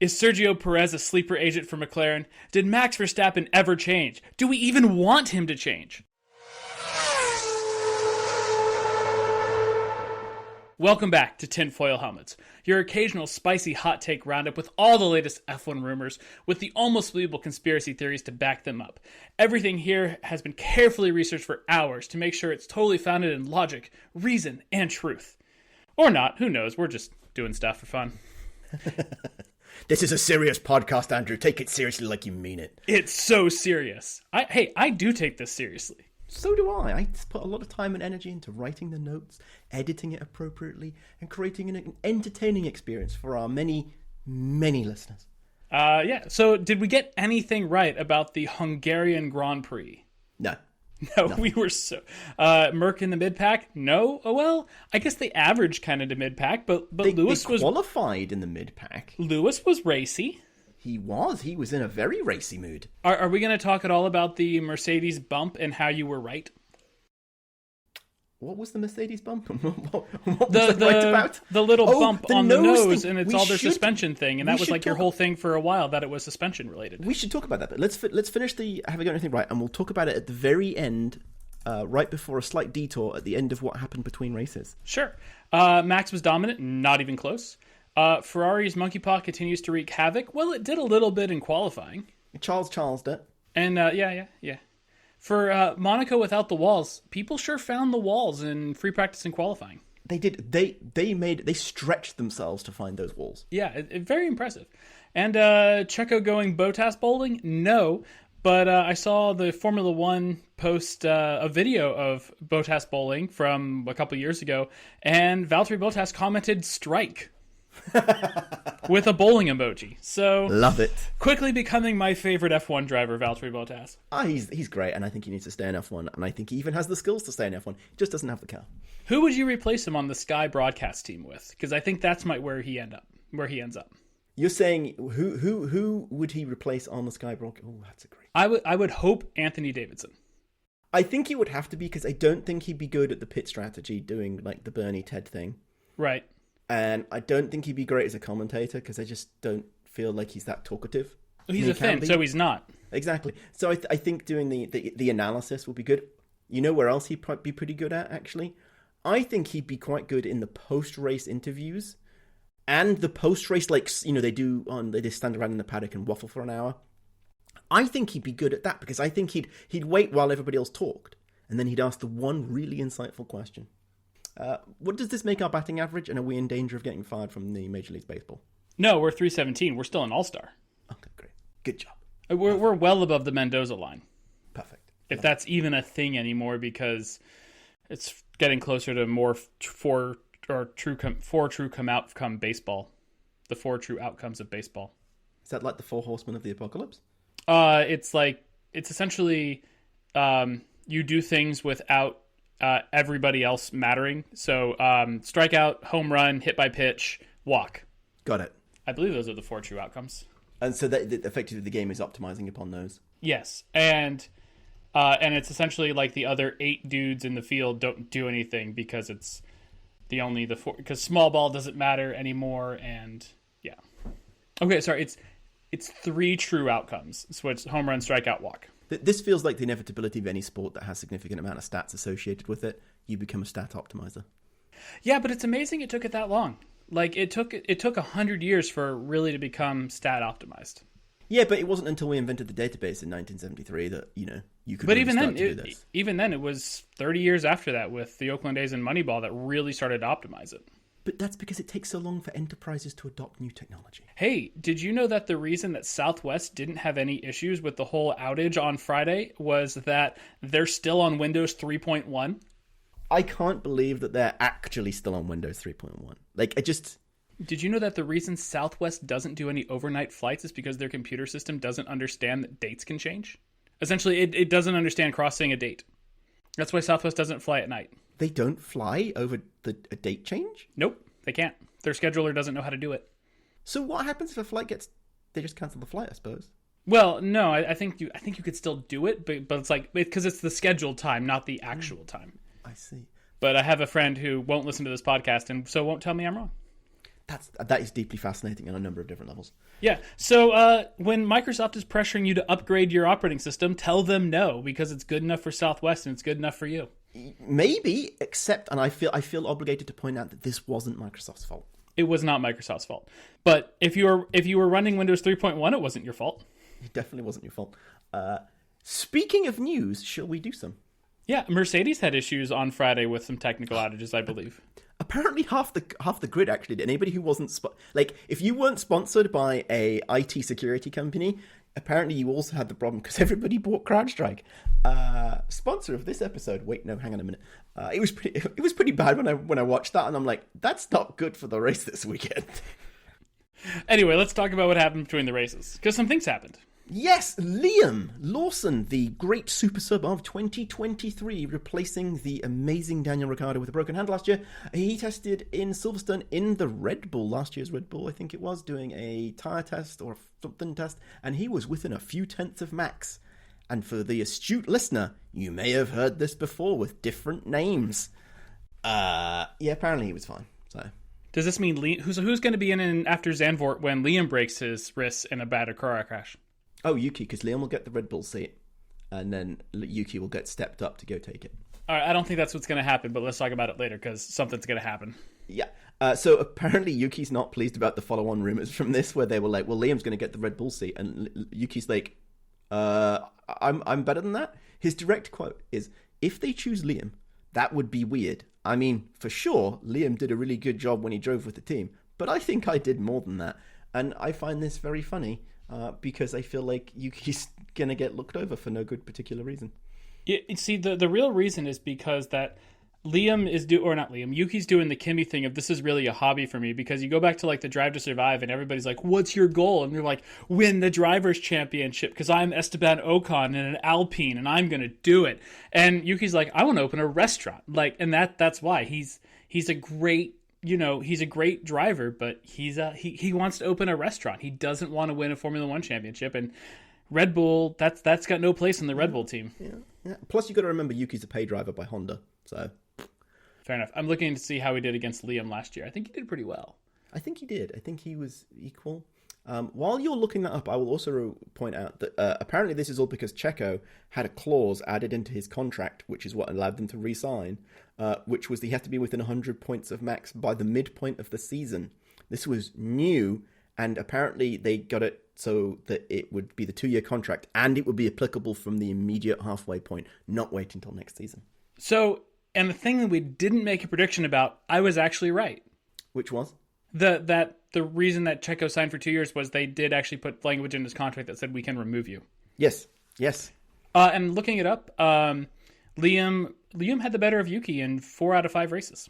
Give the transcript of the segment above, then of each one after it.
Is Sergio Perez a sleeper agent for McLaren? Did Max Verstappen ever change? Do we even want him to change? Welcome back to Tinfoil Helmets, your occasional spicy hot take roundup with all the latest F1 rumors, with the almost believable conspiracy theories to back them up. Everything here has been carefully researched for hours to make sure it's totally founded in logic, reason, and truth. Or not, who knows, we're just doing stuff for fun. This is a serious podcast, Andrew. Take it seriously like you mean it. It's so serious. I do take this seriously. So do I. I put a lot of time and energy into writing the notes, editing it appropriately, and creating an entertaining experience for our many, many listeners. So did we get anything right about the Hungarian Grand Prix? No. No, we were so... Merck in the mid-pack? No? Oh, well, I guess they averaged kind of to mid-pack, but Lewis was... They qualified in the mid-pack. Lewis was racy. He was in a very racy mood. Are we going to talk at all about the Mercedes bump and how you were right? What was the Mercedes bump? what was I right about? The little bump on the nose, and it's all their suspension thing, and that was like your whole thing for a while, that it was suspension related. We should talk about that, but let's finish the have I got anything right, and we'll talk about it at the very end, right before a slight detour at the end of what happened between races. Sure. Max was dominant, not even close. Ferrari's monkey paw continues to wreak havoc. Well, it did a little bit in qualifying. Charles'd it. And, yeah. For Monaco without the walls, people sure found the walls in free practice and qualifying. They did. They stretched themselves to find those walls. Yeah, very impressive. And Checo going Bottas bowling? No. But I saw the Formula One post a video of Bottas bowling from a couple years ago, and Valtteri Bottas commented strike. With a bowling emoji. So love it. Quickly becoming my favorite F1 driver, Valtteri Bottas. He's great, and I think he needs to stay in F1, and I think he even has the skills to stay in F1. He just doesn't have the car. Who would you replace him on the Sky broadcast team with? Because I think that's where he ends up. You're saying who would he replace on the Sky broadcast? Oh, that's a great. I would hope Anthony Davidson. I think he would have to be, because I don't think he'd be good at the pit strategy, doing like the Bernie Ted thing. Right. And I don't think he'd be great as a commentator, because I just don't feel like he's that talkative. He's a Finn, so he's not. Exactly. So I think doing the analysis would be good. You know where else he'd be pretty good at, actually? I think he'd be quite good in the post-race interviews. And the post-race, they just stand around in the paddock and waffle for an hour. I think he'd be good at that, because I think he'd wait while everybody else talked. And then he'd ask the one really insightful question. What does this make our batting average, and are we in danger of getting fired from the Major League Baseball? No, we're 317. We're still an all-star. Okay, great. Good job. We're well above the Mendoza line. Perfect. If that's even a thing anymore, because it's getting closer to more four true outcome baseball. The 4 true outcomes of baseball. Is that like the 4 horsemen of the apocalypse? It's essentially you do things without everybody else mattering. So strikeout, home run, hit by pitch, walk. Got it. I believe those are the 4 true outcomes. And so that effectively the game is optimizing upon those. Yes, and it's essentially like the other 8 dudes in the field don't do anything, because it's the 4, because small ball doesn't matter anymore. And yeah, okay, sorry, it's 3 true outcomes. So it's home run, strikeout, walk. This feels like the inevitability of any sport that has a significant amount of stats associated with it. You become a stat optimizer. Yeah, but it's amazing it took it that long. Like, it took 100 years for it really to become stat optimized. Yeah, but it wasn't until we invented the database in 1973 that, you could But really even start then, to do this. Even then, it was 30 years after that with the Oakland A's and Moneyball that really started to optimize it. But that's because it takes so long for enterprises to adopt new technology. Hey, did you know that the reason that Southwest didn't have any issues with the whole outage on Friday was that they're still on Windows 3.1? I can't believe that they're actually still on Windows 3.1. Did you know that the reason Southwest doesn't do any overnight flights is because their computer system doesn't understand that dates can change? Essentially, it doesn't understand crossing a date. That's why Southwest doesn't fly at night. They don't fly over a date change? Nope, they can't. Their scheduler doesn't know how to do it. So what happens if a flight they just cancel the flight, I suppose? Well, no, I think you could still do it, but it's like, because it's the scheduled time, not the actual time. I see. But I have a friend who won't listen to this podcast, and so won't tell me I'm wrong. that is deeply fascinating on a number of different levels. Yeah. So when Microsoft is pressuring you to upgrade your operating system, tell them no, because it's good enough for Southwest and it's good enough for you. Maybe, except, and I feel obligated to point out that this wasn't Microsoft's fault. It was not Microsoft's fault. But if you were running Windows 3.1, it wasn't your fault. It definitely wasn't your fault. Speaking of news, shall we do some? Yeah, Mercedes had issues on Friday with some technical outages, I believe. Apparently, half the grid actually did. Anybody who wasn't if you weren't sponsored by a IT security company, apparently you also had the problem because everybody bought CrowdStrike. Sponsor of this episode. Wait, no, hang on a minute. It was pretty bad when I watched that, and I'm like, that's not good for the race this weekend. Anyway, let's talk about what happened between the races, because some things happened. Yes, Liam Lawson, the great super sub of 2023, replacing the amazing Daniel Ricciardo with a broken hand last year. He tested in Silverstone in the Red Bull, last year's Red Bull, I think it was, doing a tyre test or something test, and he was within a few tenths of Max. And for the astute listener, you may have heard this before with different names. Yeah, apparently he was fine. So, does this mean who's going to be in after Zandvoort when Liam breaks his wrist in a bad car crash? Oh, Yuki, because Liam will get the Red Bull seat, and then Yuki will get stepped up to go take it. All right, I don't think that's what's going to happen, but let's talk about it later, because something's going to happen. Yeah. So apparently Yuki's not pleased about the follow-on rumors from this, where they were like, well, Liam's going to get the Red Bull seat, and Yuki's like, I'm better than that. His direct quote is, if they choose Liam, that would be weird. I mean, for sure, Liam did a really good job when he drove with the team, but I think I did more than that. And I find this very funny. Because I feel like Yuki's going to get looked over for no good particular reason. See, the real reason is because that Yuki's doing the Kimi thing of this is really a hobby for me, because you go back to like the Drive to Survive and everybody's like, what's your goal? And you're like, win the Drivers' Championship because I'm Esteban Ocon in an Alpine and I'm going to do it. And Yuki's like, I want to open a restaurant. Like, and that's why he's a great, he's a great driver, but he wants to open a restaurant. He doesn't want to win a Formula One championship, and Red Bull, that's got no place in the Red Bull team. Yeah. Plus, you got to remember Yuki's a pay driver by Honda, so fair enough. I'm looking to see how he did against Liam last year. I think he did pretty well. I think he did. I think he was equal. While you're looking that up, I will also point out that apparently this is all because Checo had a clause added into his contract, which is what allowed them to re-sign, which was he had to be within 100 points of Max by the midpoint of the season. This was new, and apparently they got it so that it would be the 2-year contract, and it would be applicable from the immediate halfway point, not wait until next season. So, and the thing that we didn't make a prediction about, I was actually right. Which was? The reason that Checo signed for 2 years was they did actually put language in his contract that said we can remove you. Yes. And looking it up, Liam had the better of Yuki in 4 out of 5 races.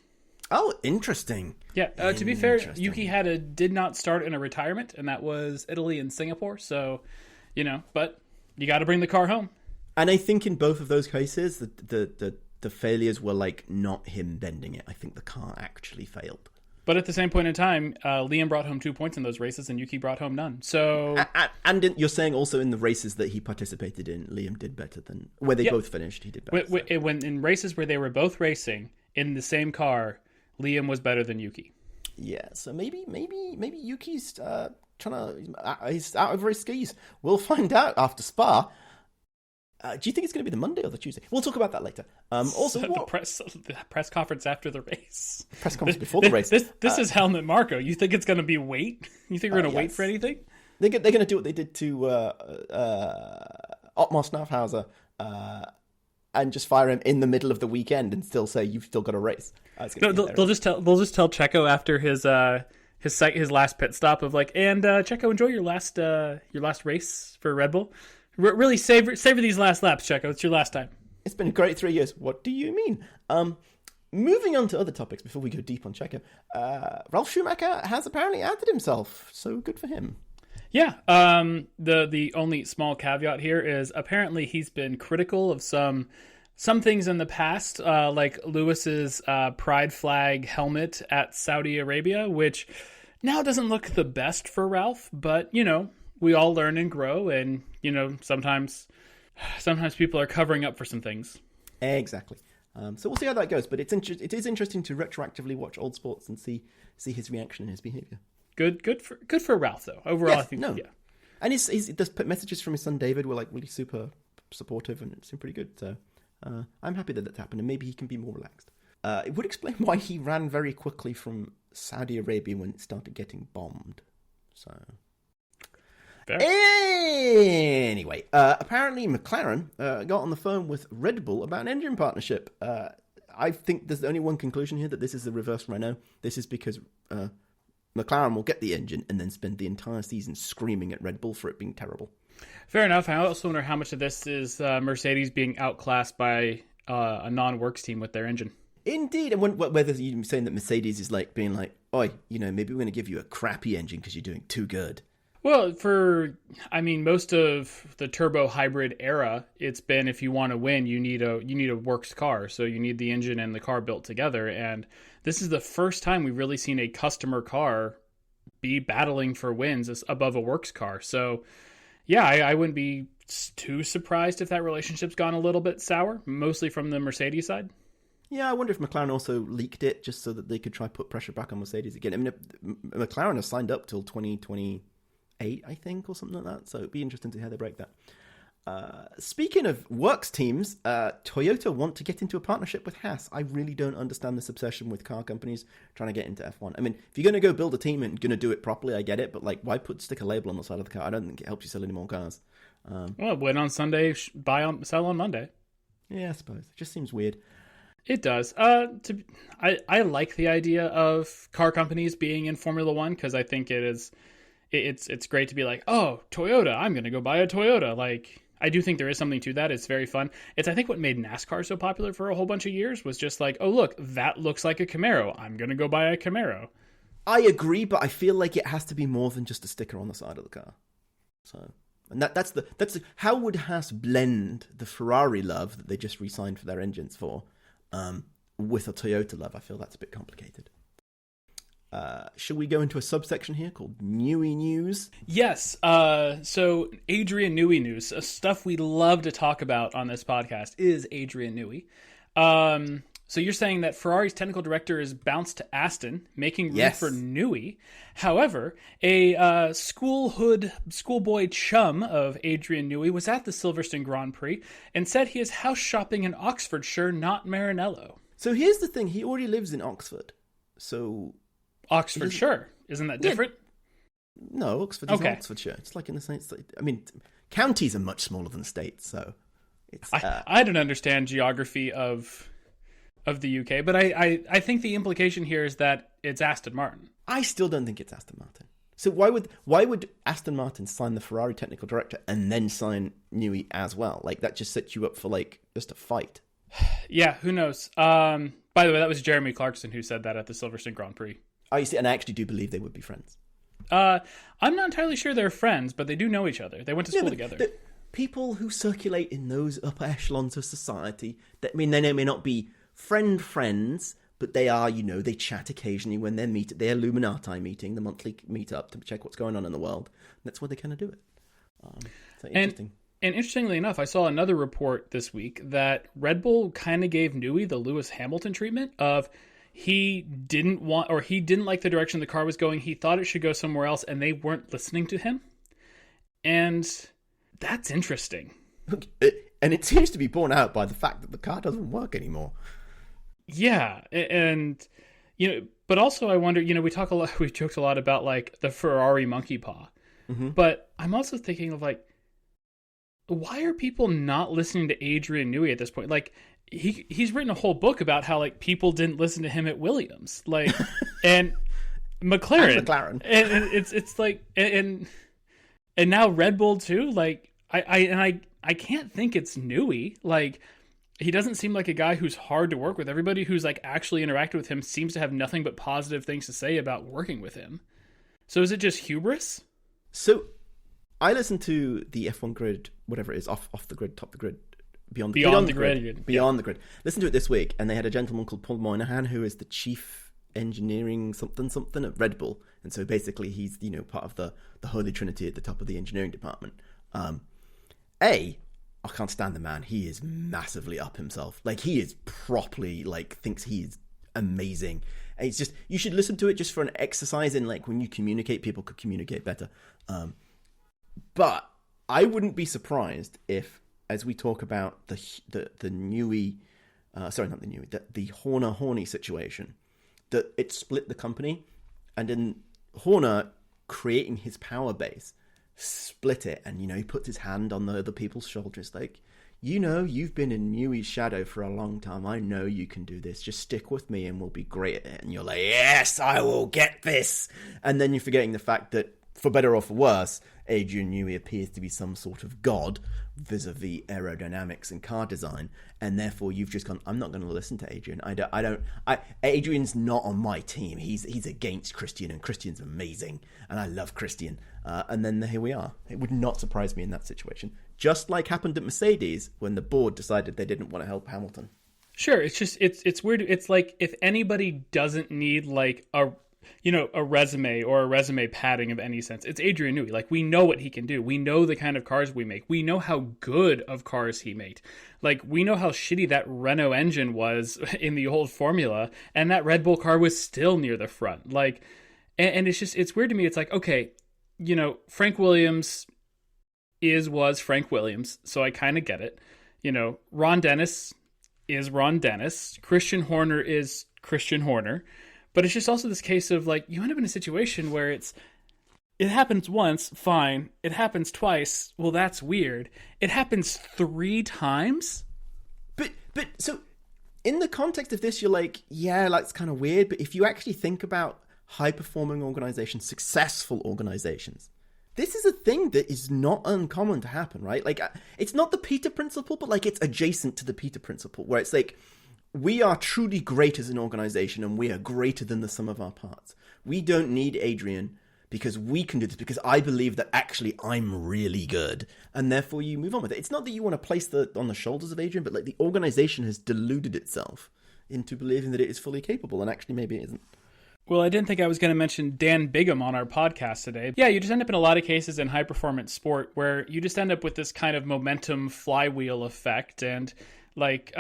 Oh, interesting. Yeah, to be fair, Yuki did not start in a retirement, and that was Italy and Singapore. So, but you got to bring the car home. And I think in both of those cases, the failures were like not him bending it. I think the car actually failed. But at the same point in time, Liam brought home 2 points in those races, and Yuki brought home none. So, and you're saying also in the races that he participated in, Liam did better than where they both finished. He did better. When in races where they were both racing in the same car, Liam was better than Yuki. Yeah, so maybe Yuki's he's out over his skis. We'll find out after Spa. Do you think it's going to be the Monday or the Tuesday? We'll talk about that later. Also, the press conference after the race. Press conference before the race. This is Helmut Marko. You think it's going to be wait? You think we're going to wait for anything? They're going to do what they did to Ottmar Snafhauser and just fire him in the middle of the weekend and still say you've still got a race. No, they'll just tell Checo after his last pit stop of like, and Checo, enjoy your last race for Red Bull. Really savor these last laps, Checo. It's your last time. It's been a great 3 years. What do you mean? Moving on to other topics before we go deep on Checo. Ralf Schumacher has apparently outed himself, so good for him. Yeah. The only small caveat here is apparently he's been critical of some things in the past, like Lewis's pride flag helmet at Saudi Arabia, which now doesn't look the best for Ralf, but we all learn and grow, and sometimes people are covering up for some things. Exactly. So we'll see how that goes. But it is interesting to retroactively watch old sports and see his reaction and his behavior. Good for Ralph though. Overall, Yes, I think no. yeah. And he does put messages from his son David were like really super supportive, and it seemed pretty good. So I'm happy that that's happened, and maybe he can be more relaxed. It would explain why he ran very quickly from Saudi Arabia when it started getting bombed. So Fair. anyway, apparently McLaren got on the phone with Red Bull about an engine partnership. I think there's only one conclusion here, that this is the reverse Renault. This is because McLaren will get the engine and then spend the entire season screaming at Red Bull for it being terrible. Fair enough. I also wonder how much of this is Mercedes being outclassed by a non-works team with their engine. Indeed, and whether you're saying that Mercedes is like being like, "Oi, maybe we're going to give you a crappy engine because you're doing too good." Well, most of the turbo hybrid era, it's been if you want to win, you need a works car, so you need the engine and the car built together. And this is the first time we've really seen a customer car be battling for wins above a works car. So, yeah, I wouldn't be too surprised if that relationship's gone a little bit sour, mostly from the Mercedes side. Yeah, I wonder if McLaren also leaked it just so that they could try put pressure back on Mercedes again. I mean, McLaren has signed up till 2028, I think, or something like that. So it'd be interesting to see how they break that. Speaking of works teams, Toyota want to get into a partnership with Haas. I really don't understand this obsession with car companies trying to get into F1. I mean, if you're going to go build a team and going to do it properly, I get it. But why stick a label on the side of the car? I don't think it helps you sell any more cars. Well, win on Sunday, sell on Monday. Yeah, I suppose. It just seems weird. It does. I like the idea of car companies being in Formula One because I think it's great to be like, oh, Toyota, I'm going to go buy a Toyota. Like, I do think there is something to that. It's very fun. It's, I think, what made NASCAR so popular for a whole bunch of years was just like, oh, look, that looks like a Camaro. I'm going to go buy a Camaro. I agree, but I feel like it has to be more than just a sticker on the side of the car. So, and that's how would Haas blend the Ferrari love that they just re-signed for their engines for with a Toyota love? I feel that's a bit complicated. Should we go into a subsection here called Newey News? Yes. So Adrian Newey news, stuff we love to talk about on this podcast is Adrian Newey. So you're saying that Ferrari's technical director is bounced to Aston, making room for Newey. However, a schoolboy chum of Adrian Newey was at the Silverstone Grand Prix and said he is house shopping in Oxfordshire, not Maranello. So here's the thing. He already lives in Oxford. So Oxfordshire. Isn't that different? Yeah. No, Oxford is Oxfordshire. It's like in the States. I mean, counties are much smaller than states, so it's... I don't understand geography of the UK, but I think the implication here is that it's Aston Martin. I still don't think it's Aston Martin. So why would Aston Martin sign the Ferrari technical director and then sign Newey as well? Like, that just sets you up for just a fight. Yeah, who knows? By the way, that was Jeremy Clarkson who said that at the Silverstone Grand Prix. I see, and I actually do believe they would be friends. I'm not entirely sure they're friends, but they do know each other. They went to school together. The people who circulate in those upper echelons of society, they may not be friends, but they are, they chat occasionally when they meet at the Illuminati meeting, the monthly meet-up to check what's going on in the world. That's where they kind of do it. So interesting. And interestingly enough, I saw another report this week that Red Bull kind of gave Newey the Lewis Hamilton treatment of he didn't like the direction the car was going. He thought it should go somewhere else, and they weren't listening to him. And that's interesting. And it seems to be borne out by the fact that the car doesn't work anymore. Yeah, and but also I wonder, we joked a lot about like the Ferrari monkey paw, but I'm also thinking of like, why are people not listening to Adrian Newey at this point? Like, he's written a whole book about how like people didn't listen to him at Williams, like, and McLaren, and it's like, and now Red Bull too. Like, I can't think it's Newey. Like, he doesn't seem like a guy who's hard to work with. Everybody who's like actually interacted with him seems to have nothing but positive things to say about working with him. So is it just hubris? So I listened to the F1 grid, whatever it is, off the grid, top the grid, beyond the grid. Listen to it this week, and they had a gentleman called Paul Moynihan, who is the chief engineering something at Red Bull, and so basically he's part of the holy trinity at the top of the engineering department. I can't stand the man. He is massively up himself. Like, he is properly, like, thinks he's amazing. And it's just, you should listen to it just for an exercise in, like, when you communicate, people could communicate better. But I wouldn't be surprised if, as we talk about the Newey, the Horner-Horney situation, that it split the company, and in Horner creating his power base, split it, and, you know, he puts his hand on the other people's shoulders, like, you know, you've been in Newey's shadow for a long time. I know you can do this. Just stick with me and we'll be great at it. And you're like, yes, I will get this. And then you're forgetting the fact that, for better or for worse, Adrian Newey appears to be some sort of god vis-a-vis aerodynamics and car design, and therefore you've just gone, I'm not going to listen to Adrian. Adrian's not on my team. He's against Christian, and Christian's amazing, and I love Christian. And then here we are. It would not surprise me in that situation. Just like happened at Mercedes when the board decided they didn't want to help Hamilton. Sure, it's just it's weird. It's like, if anybody doesn't need like a resume or a resume padding of any sense, it's Adrian Newey. Like, we know what he can do. We know the kind of cars we make. We know how good of cars he made. Like, we know how shitty that Renault engine was in the old Formula, and that Red Bull car was still near the front. Like, and it's weird to me. It's like, okay, you know, Frank Williams was Frank Williams, so I kind of get it. You know, Ron Dennis is Ron Dennis. Christian Horner is Christian Horner. But it's just also this case of, like, you end up in a situation where it happens once, fine. It happens twice, well, that's weird. It happens 3 times? But so, in the context of this, you're like, yeah, that's kind of weird. But if you actually think about high-performing organizations, successful organizations, this is a thing that is not uncommon to happen, right? Like, it's not the Peter Principle, but, like, it's adjacent to the Peter Principle, where it's like, we are truly great as an organization, and we are greater than the sum of our parts. We don't need Adrian because we can do this, because I believe that actually I'm really good, and therefore you move on with it. It's not that you want to place on the shoulders of Adrian, but, like, the organization has deluded itself into believing that it is fully capable, and actually maybe it isn't. Well, I didn't think I was going to mention Dan Bigham on our podcast today. Yeah, you just end up in a lot of cases in high-performance sport where you just end up with this kind of momentum flywheel effect. And, like,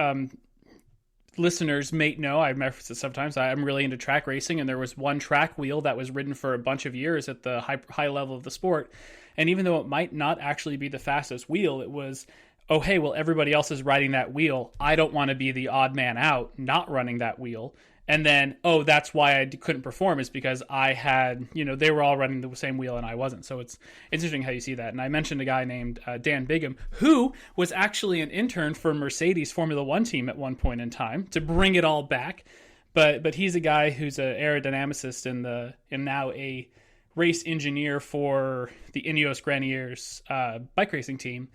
listeners may know, I've referenced it sometimes, I'm really into track racing, and there was one track wheel that was ridden for a bunch of years at the high level of the sport. And even though it might not actually be the fastest wheel, it was, oh, hey, well, everybody else is riding that wheel. I don't want to be the odd man out not running that wheel. And then, oh, that's why I couldn't perform, is because I had, you know, they were all running the same wheel and I wasn't. So it's interesting how you see that. And I mentioned a guy named Dan Bigham, who was actually an intern for Mercedes Formula One team at one point in time to bring it all back. But he's a guy who's an aerodynamicist and now a race engineer for the Ineos Grenadiers bike racing team.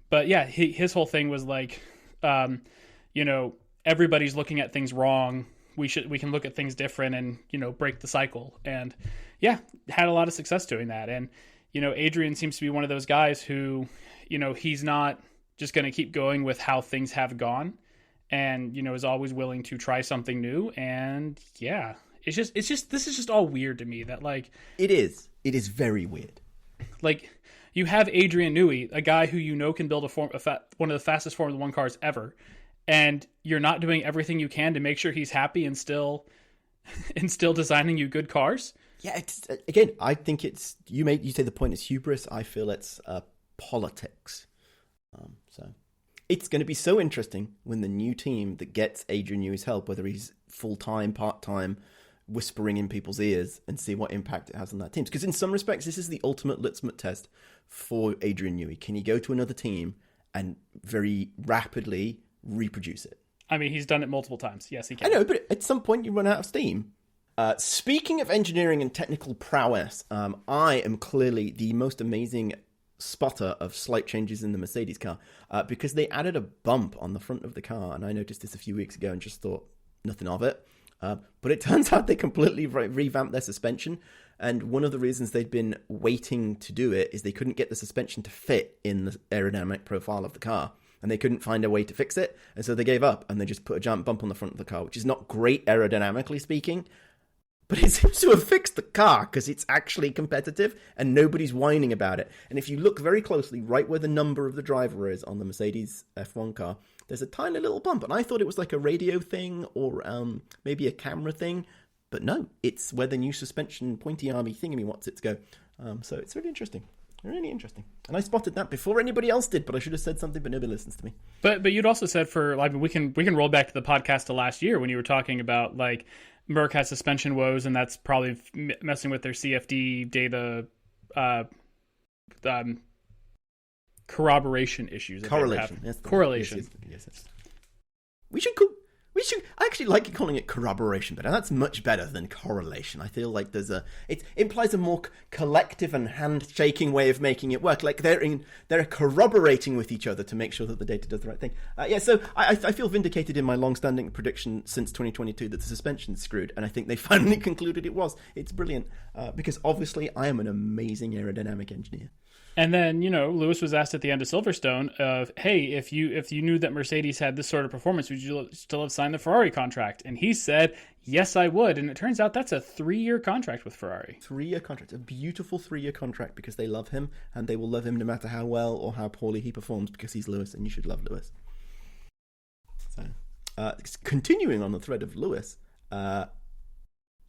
But yeah, his whole thing was like, you know, everybody's looking at things wrong. We can look at things different and, you know, break the cycle. And yeah, had a lot of success doing that. And, you know, Adrian seems to be one of those guys who, you know, he's not just going to keep going with how things have gone, and, you know, is always willing to try something new. And yeah, it's just this is just all weird to me, that, like, it is very weird. Like, you have Adrian Newey, a guy who, you know, can build one of the fastest Formula One cars ever, and you're not doing everything you can to make sure he's happy and still designing you good cars. Yeah, again, I think it's, you say the point is hubris. I feel it's politics. So it's going to be so interesting when the new team that gets Adrian Newey's help, whether he's full-time, part-time, whispering in people's ears, and see what impact it has on that team. Because in some respects, this is the ultimate litmus test for Adrian Newey. Can he go to another team and very rapidly reproduce it? I mean, he's done it multiple times. Yes, he can. I know, but at some point you run out of steam. Speaking of engineering and technical prowess, I am clearly the most amazing spotter of slight changes in the Mercedes car, because they added a bump on the front of the car, and I noticed this a few weeks ago and just thought nothing of it. But it turns out they completely revamped their suspension, and one of the reasons they'd been waiting to do it is they couldn't get the suspension to fit in the aerodynamic profile of the car, and they couldn't find a way to fix it, and so they gave up, and they just put a giant bump on the front of the car, which is not great aerodynamically speaking, but it seems to have fixed the car because it's actually competitive and nobody's whining about it. And if you look very closely, right where the number of the driver is on the Mercedes F1 car, there's a tiny little bump. And I thought it was like a radio thing or maybe a camera thing. But no, it's where the new suspension pointy army thingy wants it to go. So it's really interesting. Really interesting. And I spotted that before anybody else did, but I should have said something, but nobody listens to me. But you'd also said we can roll back to the podcast to last year when you were talking about like Merc has suspension woes, and that's probably messing with their CFD data corroboration issues. Correlation. Yes, correlation. Yes. We should. I actually like calling it corroboration, but that's much better than correlation. I feel like it implies a more collective and handshaking way of making it work. Like they're corroborating with each other to make sure that the data does the right thing. So I feel vindicated in my long-standing prediction since 2022 that the suspension's screwed, and I think they finally concluded it was. It's brilliant because obviously I am an amazing aerodynamic engineer. And then, Lewis was asked at the end of Silverstone of, hey, if you knew that Mercedes had this sort of performance, would you still have signed the Ferrari contract? And he said, yes, I would. And it turns out that's a 3-year contract with Ferrari. 3-year contract. A beautiful 3-year contract because they love him and they will love him no matter how well or how poorly he performs because he's Lewis and you should love Lewis. So, continuing on the thread of Lewis,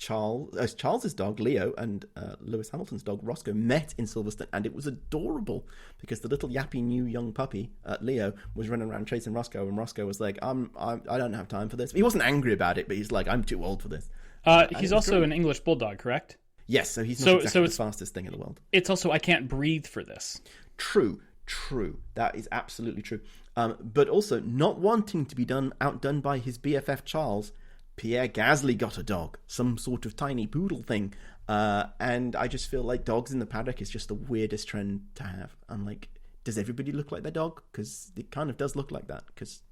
Charles's dog Leo and Lewis Hamilton's dog Roscoe met in Silverstone, and it was adorable because the little yappy new young puppy Leo was running around chasing Roscoe, and Roscoe was like, I don't have time for this. He wasn't angry about it, but he's like, I'm too old for this. He's also an English bulldog, correct? Yes, so he's not exactly the fastest thing in the world. It's also I can't breathe for this. True. That is absolutely true. But also not wanting to be outdone by his BFF Charles, Pierre Gasly got a dog, some sort of tiny poodle thing. And I just feel like dogs in the paddock is just the weirdest trend to have. I'm like, does everybody look like their dog? Because it kind of does look like that. Because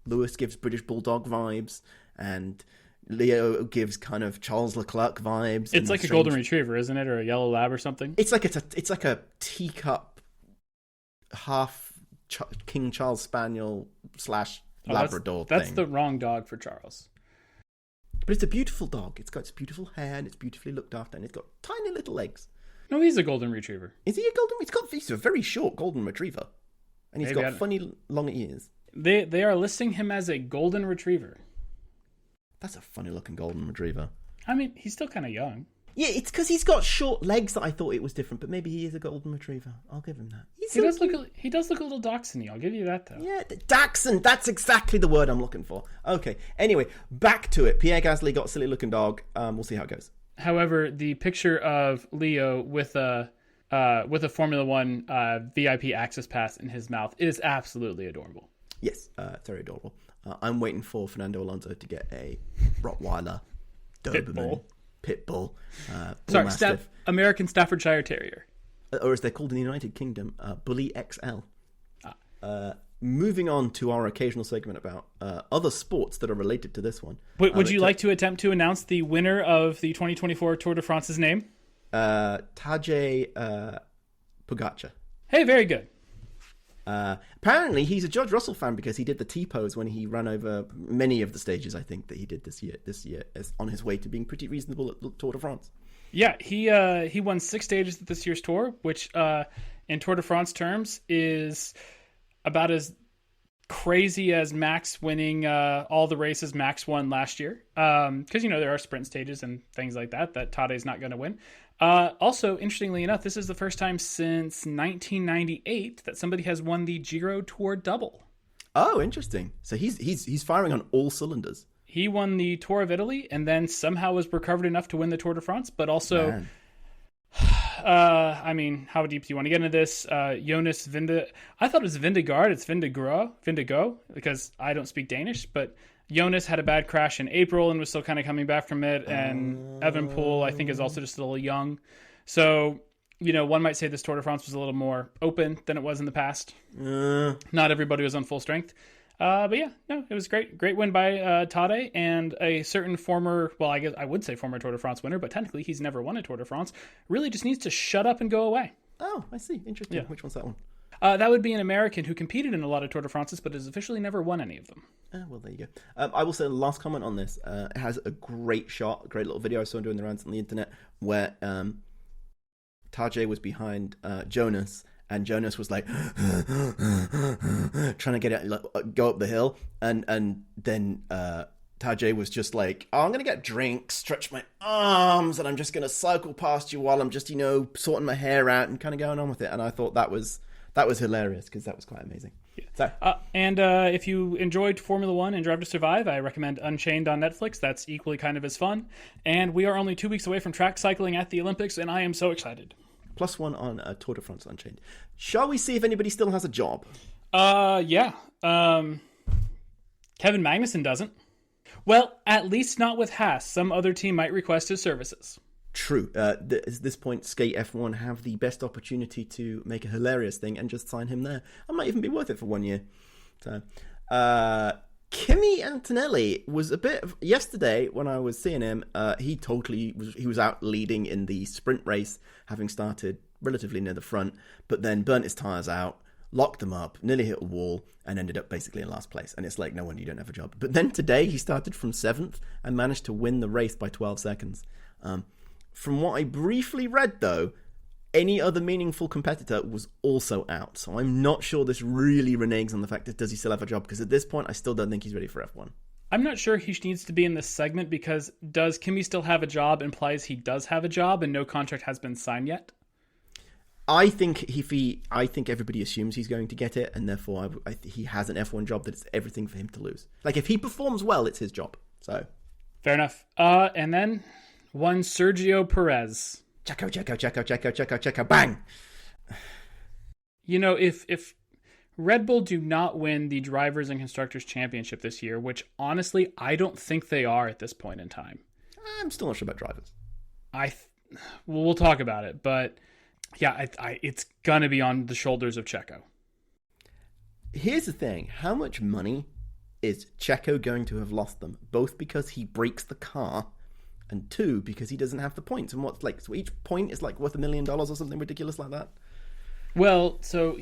Lewis gives British Bulldog vibes, and Leo gives kind of Charles Leclerc vibes. It's like a golden retriever, isn't it? Or a yellow lab or something? It's like a teacup, half King Charles Spaniel / Labrador thing. That's the wrong dog for Charles. But it's a beautiful dog. It's got its beautiful hair and it's beautifully looked after, and it's got tiny little legs. No, he's a golden retriever. Is he a golden? He's a very short golden retriever, and he's got funny long ears. They are listing him as a golden retriever. That's a funny looking golden retriever. I mean, he's still kind of young. Yeah, it's because he's got short legs that I thought it was different, but maybe he is a golden retriever. I'll give him that. He does look a little dachshund-y. I'll give you that, though. Yeah, dachshund. That's exactly the word I'm looking for. Okay. Anyway, back to it. Pierre Gasly got a silly looking dog. We'll see how it goes. However, the picture of Leo with a Formula One VIP access pass in his mouth is absolutely adorable. Yes, it's very adorable. I'm waiting for Fernando Alonso to get a Rottweiler, Doberman, Pitbull, American Staffordshire Terrier. Or as they're called in the United Kingdom, Bully XL. Moving on to our occasional segment about other sports that are related to this one. Would you like to attempt to announce the winner of the 2024 Tour de France's name? Tadej Pogacar. Hey, very good. Apparently, he's a George Russell fan because he did the T-pose when he ran over many of the stages, I think, that he did this year as on his way to being pretty reasonable at the Tour de France. Yeah, he won 6 stages at this year's tour, which in Tour de France terms is about as crazy as Max winning all the races Max won last year. Because, there are sprint stages and things like that Tadej's not going to win. Also, interestingly enough, this is the first time since 1998 that somebody has won the Giro Tour double. Oh, interesting. So he's firing on all cylinders. He won the Tour of Italy and then somehow was recovered enough to win the Tour de France, but also, how deep do you want to get into this? Jonas I thought it was Vingegaard. It's Vindigo, because I don't speak Danish, but Jonas had a bad crash in April and was still kind of coming back from it. And Evenepoel, I think, is also just a little young. So, one might say this Tour de France was a little more open than it was in the past. Not everybody was on full strength. But yeah, no, it was great. Great win by Tadej, and a certain former, well, I guess I would say former Tour de France winner, but technically he's never won a Tour de France, really just needs to shut up and go away. Oh, I see. Interesting. Yeah. Which one's that one? That would be an American who competed in a lot of Tour de France's, but has officially never won any of them. Well, there you go. I will say the last comment on this. It has a great shot, a great little video I saw doing the rounds on the internet where Tajay was behind Jonas, and Jonas was like trying to get it, go up the hill, and then Tajay was just like, oh, I'm gonna get drinks, stretch my arms, and I'm just gonna cycle past you while I'm just sorting my hair out and kind of going on with it. And I thought that was hilarious because that was quite amazing. Yeah. So. And if you enjoyed Formula One and Drive to Survive, I recommend Unchained on Netflix. That's equally kind of as fun. And we are only 2 weeks away from track cycling at the Olympics, and I am so excited. +1 on Tour de France Unchained. Shall we see if anybody still has a job? Yeah. Kevin Magnussen doesn't. Well, at least not with Haas. Some other team might request his services. True. At this point, Skate F1 have the best opportunity to make a hilarious thing and just sign him there. It might even be worth it for 1 year. So, Kimi Antonelli was a bit of, yesterday when I was seeing him, he was out leading in the sprint race, having started relatively near the front, but then burnt his tires out, locked them up, nearly hit a wall, and ended up basically in last place. And it's like, no wonder you don't have a job. But then today he started from 7th and managed to win the race by 12 seconds. From what I briefly read, though, any other meaningful competitor was also out. So I'm not sure this really reneges on the fact that does he still have a job? Because at this point, I still don't think he's ready for F1. I'm not sure he needs to be in this segment because does Kimi still have a job implies he does have a job and no contract has been signed yet? I think everybody assumes he's going to get it, and therefore he has an F1 job that it's everything for him to lose. Like, if he performs well, it's his job. So fair enough. And then one Sergio Perez. Checo, bang! If Red Bull do not win the Drivers' and Constructors' Championship this year, which honestly I don't think they are at this point in time. I'm still not sure about drivers. We'll talk about it, but yeah, it's gonna be on the shoulders of Checo. Here's the thing: how much money is Checo going to have lost them? Both because he breaks the car, and 2 because he doesn't have the points. And so each point is like worth $1 million or something ridiculous like that. Well, so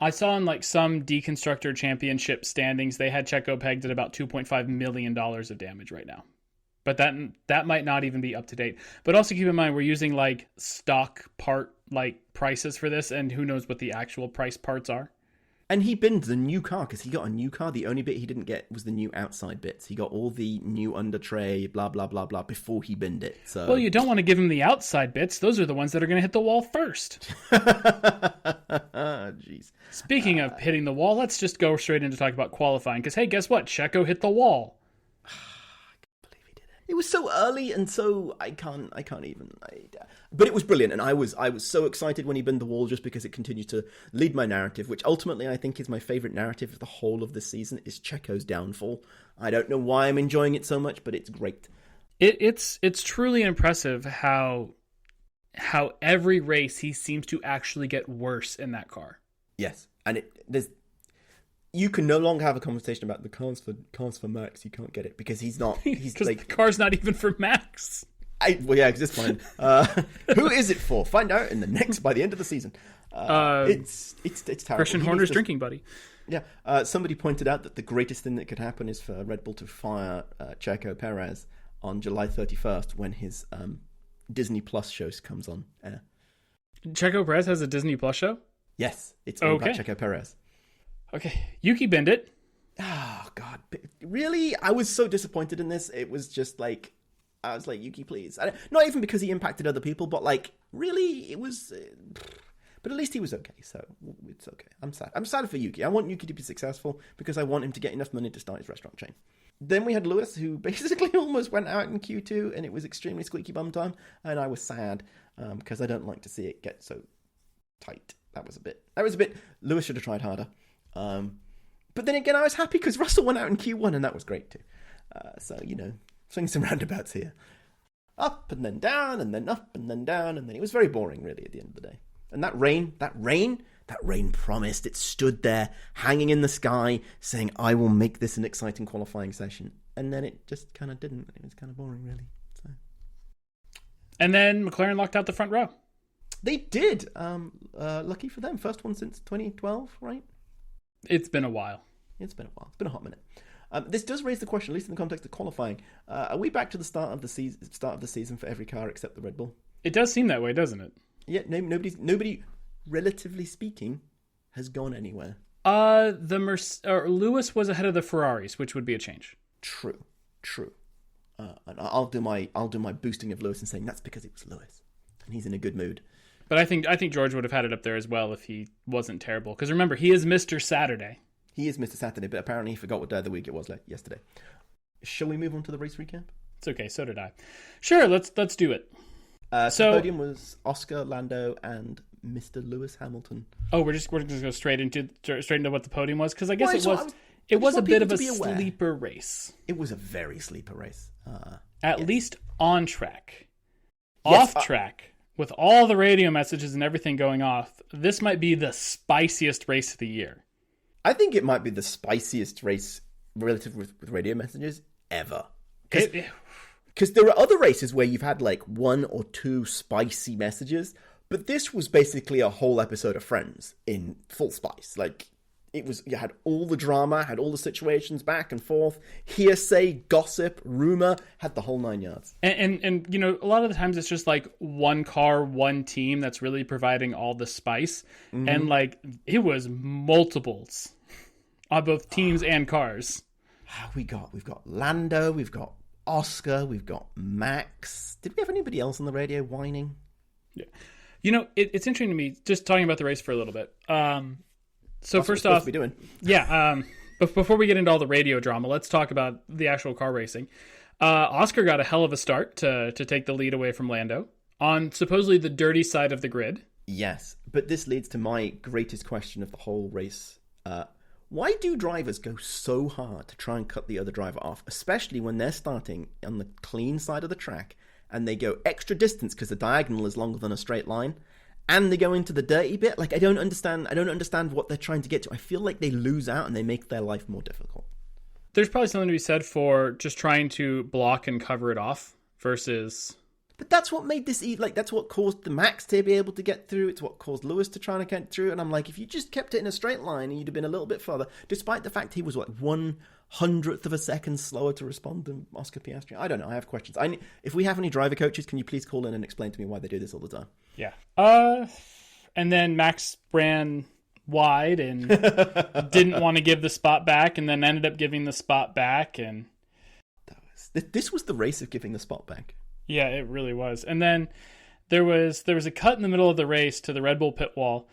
I saw in like some Deconstructor Championship standings, they had Checo pegged at about $2.5 million of damage right now. But that might not even be up to date. But also keep in mind, we're using like stock part like prices for this, and who knows what the actual price parts are. And he binned the new car because he got a new car. The only bit he didn't get was the new outside bits. He got all the new under tray, blah, blah, blah, blah, before he binned it. So, well, you don't want to give him the outside bits. Those are the ones that are going to hit the wall first. Jeez. Speaking of hitting the wall, let's just go straight into talk about qualifying. Because, hey, guess what? Checo hit the wall. It was so early, and so I can't even. But it was brilliant, and I was so excited when he binned the wall, just because it continued to lead my narrative, which ultimately I think is my favorite narrative of the whole of this season, is Checo's downfall. I don't know why I'm enjoying it so much, but it's great. It's truly impressive how every race he seems to actually get worse in that car. Yes, and you can no longer have a conversation about the cars for Max. You can't get it because he's not. He's like, the car's not even for Max. Well, yeah, because it's fine. Who is it for? Find out by the end of the season. It's terrible. Christian Horner's drinking buddy. Yeah, somebody pointed out that the greatest thing that could happen is for Red Bull to fire Checo Perez on July 31st when his Disney Plus show comes on air. Checo Perez has a Disney Plus show? Yes, it's all about Checo Perez. Okay, Yuki binned it. Oh, God. Really? I was so disappointed in this. It was just like, I was like, Yuki, please. Not even because he impacted other people, but like, really? It was... but at least he was okay, so it's okay. I'm sad. I'm sad for Yuki. I want Yuki to be successful because I want him to get enough money to start his restaurant chain. Then we had Lewis, who basically almost went out in Q2, and it was extremely squeaky bum time, and I was sad because I don't like to see it get so tight. That was a bit... Lewis should have tried harder. But then again, I was happy because Russell went out in Q1, and that was great too. So, swings and roundabouts here. Up and then down, and then up and then down, and then it was very boring, really, at the end of the day. And that rain promised. It stood there, hanging in the sky, saying, I will make this an exciting qualifying session. And then it just kind of didn't. It was kind of boring, really. So. And then McLaren locked out the front row. They did. Lucky for them. First one since 2012, right? It's been a while. It's been a while. It's been a hot minute. This does raise the question, at least in the context of qualifying. Are we back to the start of the season for every car except the Red Bull? It does seem that way, doesn't it? Yeah, nobody, relatively speaking, has gone anywhere. Lewis was ahead of the Ferraris, which would be a change. True. And I'll do my boosting of Lewis and saying that's because it was Lewis, and he's in a good mood. But I think George would have had it up there as well if he wasn't terrible. Because remember, he is Mr. Saturday. He is Mr. Saturday, but apparently he forgot what day of the week it was yesterday. Shall we move on to the race recap? It's okay. So did I. Sure. Let's do it. So the podium was Oscar, Lando, and Mr. Lewis Hamilton. Oh, we're just going to go straight into what the podium was, because I guess it was a bit of a sleeper race. It was a very sleeper race. At least on track. Off track, with all the radio messages and everything going off, this might be the spiciest race of the year. I think it might be the spiciest race relative with radio messages ever. Because there are other races where you've had like one or two spicy messages, but this was basically a whole episode of Friends in full spice. Like, you had all the drama, had all the situations back and forth, hearsay, gossip, rumor, had the whole 9 yards. And you know, a lot of the times it's just like one car, one team that's really providing all the spice. Mm-hmm. And like, it was multiples on both teams and cars. We've got Lando, we've got Oscar, we've got Max. Did we have anybody else on the radio whining? Yeah. You know, it's interesting to me, just talking about the race for a little bit. So That's first what we're off, supposed to be doing. Yeah. But before we get into all the radio drama, let's talk about the actual car racing. Oscar got a hell of a start to take the lead away from Lando on supposedly the dirty side of the grid. Yes, but this leads to my greatest question of the whole race. Why do drivers go so hard to try and cut the other driver off, especially when they're starting on the clean side of the track and they go extra distance because the diagonal is longer than a straight line, and they go into the dirty bit? Like, I don't understand what they're trying to get to. I feel like they lose out and they make their life more difficult. There's probably something to be said for just trying to block and cover it off versus... But that's what made this, like, that's what caused the Max to be able to get through. It's what caused Lewis to try to get through. And I'm like, if you just kept it in a straight line, you'd have been a little bit further, despite the fact he was, 1/100th of a second slower to respond than Oscar Piastri. I don't know. I have questions. If we have any driver coaches, can you please call in and explain to me why they do this all the time? Yeah. And then Max ran wide and didn't want to give the spot back, and then ended up giving the spot back. And this was the race of giving the spot back. Yeah, it really was. And then there was a cut in the middle of the race to the Red Bull pit wall,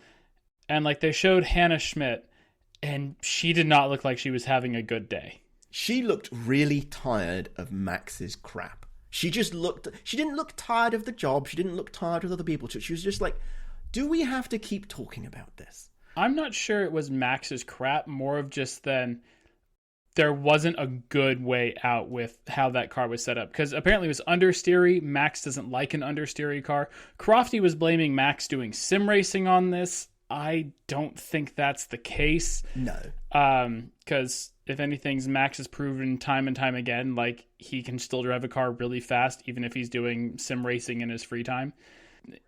and like they showed Hannah Schmidt, and she did not look like she was having a good day. She looked really tired of Max's crap. She didn't look tired of the job. She didn't look tired with other people. She was just like, do we have to keep talking about this? I'm not sure it was Max's crap, more of just then there wasn't a good way out with how that car was set up. Because apparently it was understeery. Max doesn't like an understeery car. Crofty was blaming Max doing sim racing on this. I don't think that's the case. No. Because if anything, Max has proven time and time again, like, he can still drive a car really fast, even if he's doing sim racing in his free time.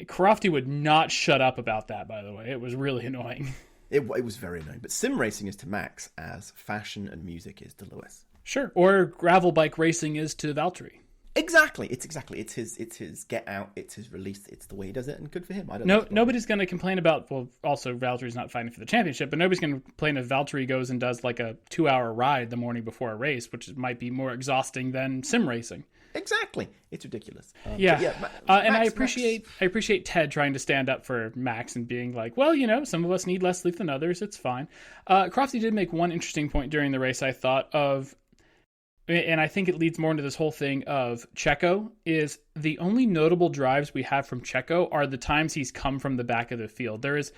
Crofty would not shut up about that, by the way. It was really annoying. It was very annoying. But sim racing is to Max as fashion and music is to Lewis. Sure. Or gravel bike racing is to Valtteri. Exactly. It's his get out. It's his release. It's the way he does it, and good for him. I don't know. Nobody's going to complain about. Well, also Valtteri's not fighting for the championship, but nobody's going to complain if Valtteri goes and does like a 2-hour ride the morning before a race, which might be more exhausting than sim racing. Exactly. It's ridiculous. And I appreciate Ted trying to stand up for Max and being like, well, you know, some of us need less sleep than others. It's fine. Crofty did make one interesting point during the race, I thought, of, and I think it leads more into this whole thing of Checo, is the only notable drives we have from Checo are the times he's come from the back of the field. There is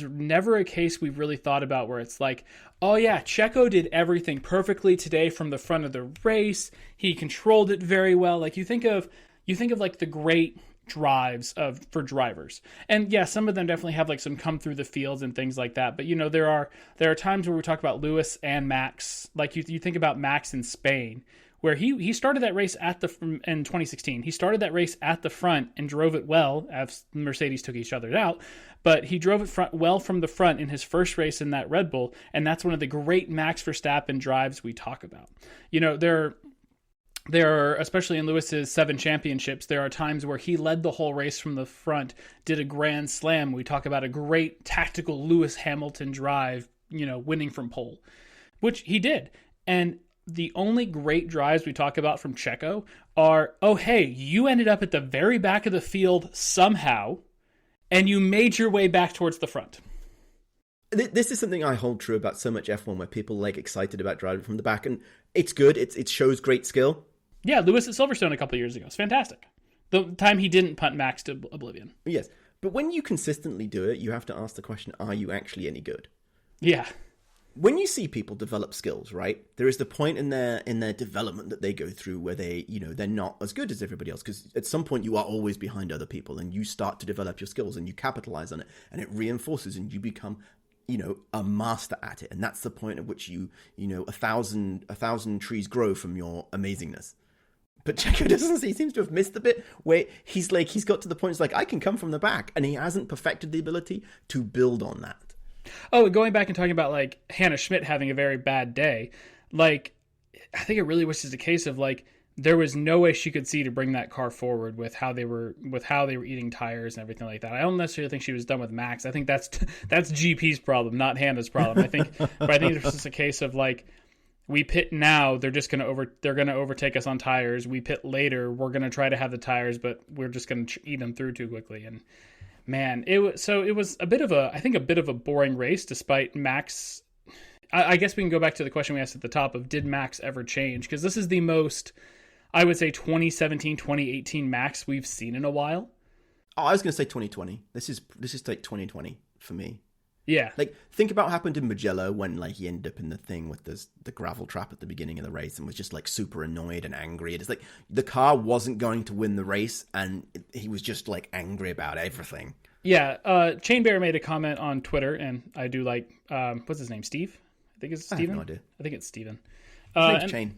never a case we've really thought about where it's like, oh yeah, Checo did everything perfectly today from the front of the race. He controlled it very well. Like you think of like the great drives for drivers. And yeah, some of them definitely have like some come through the fields and things like that. But you know, there are times where we talk about Lewis and Max. Like you think about Max in Spain, where he started that race in 2016. He started that race at the front and drove it well as Mercedes took each other out, but he drove it well from the front in his first race in that Red Bull, and that's one of the great Max Verstappen drives we talk about. You know, there are, especially in Lewis's 7 championships, there are times where he led the whole race from the front, did a grand slam. We talk about a great tactical Lewis Hamilton drive, you know, winning from pole, which he did. And the only great drives we talk about from Checo are, oh, hey, you ended up at the very back of the field somehow, and you made your way back towards the front. This is something I hold true about so much F1, where people like excited about driving from the back, and it's good. It shows great skill. Yeah, Lewis at Silverstone a couple of years ago. It's fantastic. The time he didn't punt Max to oblivion. Yes, but when you consistently do it, you have to ask the question, are you actually any good? Yeah. When you see people develop skills, right, there is the point in their development that they go through where they, you know, they're not as good as everybody else, because at some point you are always behind other people, and you start to develop your skills and you capitalize on it, and it reinforces, and you become, you know, a master at it. And that's the point at which you know, a thousand trees grow from your amazingness. But Checo doesn't. He seems to have missed the bit where he's got to the point, it's like, I can come from the back, and he hasn't perfected the ability to build on that. Oh, going back and talking about like Hannah Schmidt having a very bad day, like I think it really was just a case of like there was no way she could see to bring that car forward with how they were eating tires and everything like that. I don't necessarily think she was done with Max. I think that's GP's problem, not Hannah's problem. I think it was just a case of like, we pit now, they're going to overtake us on tires. We pit later, we're going to try to have the tires, but we're just going to eat them through too quickly. And man, it was a bit of a boring race, despite Max. I guess we can go back to the question we asked at the top of, did Max ever change? Because this is the most, I would say, 2017, 2018 Max we've seen in a while. Oh, I was going to say 2020. This is like 2020 for me. Yeah. Like, think about what happened in Mugello when, like, he ended up in the thing with the gravel trap at the beginning of the race and was just, like, super annoyed and angry. It's like, the car wasn't going to win the race, and he was just, like, angry about everything. Yeah. Chainbear made a comment on Twitter, and I do like, what's his name, Steve? I think it's Steven. I have no idea. I think it's Steven. Chain.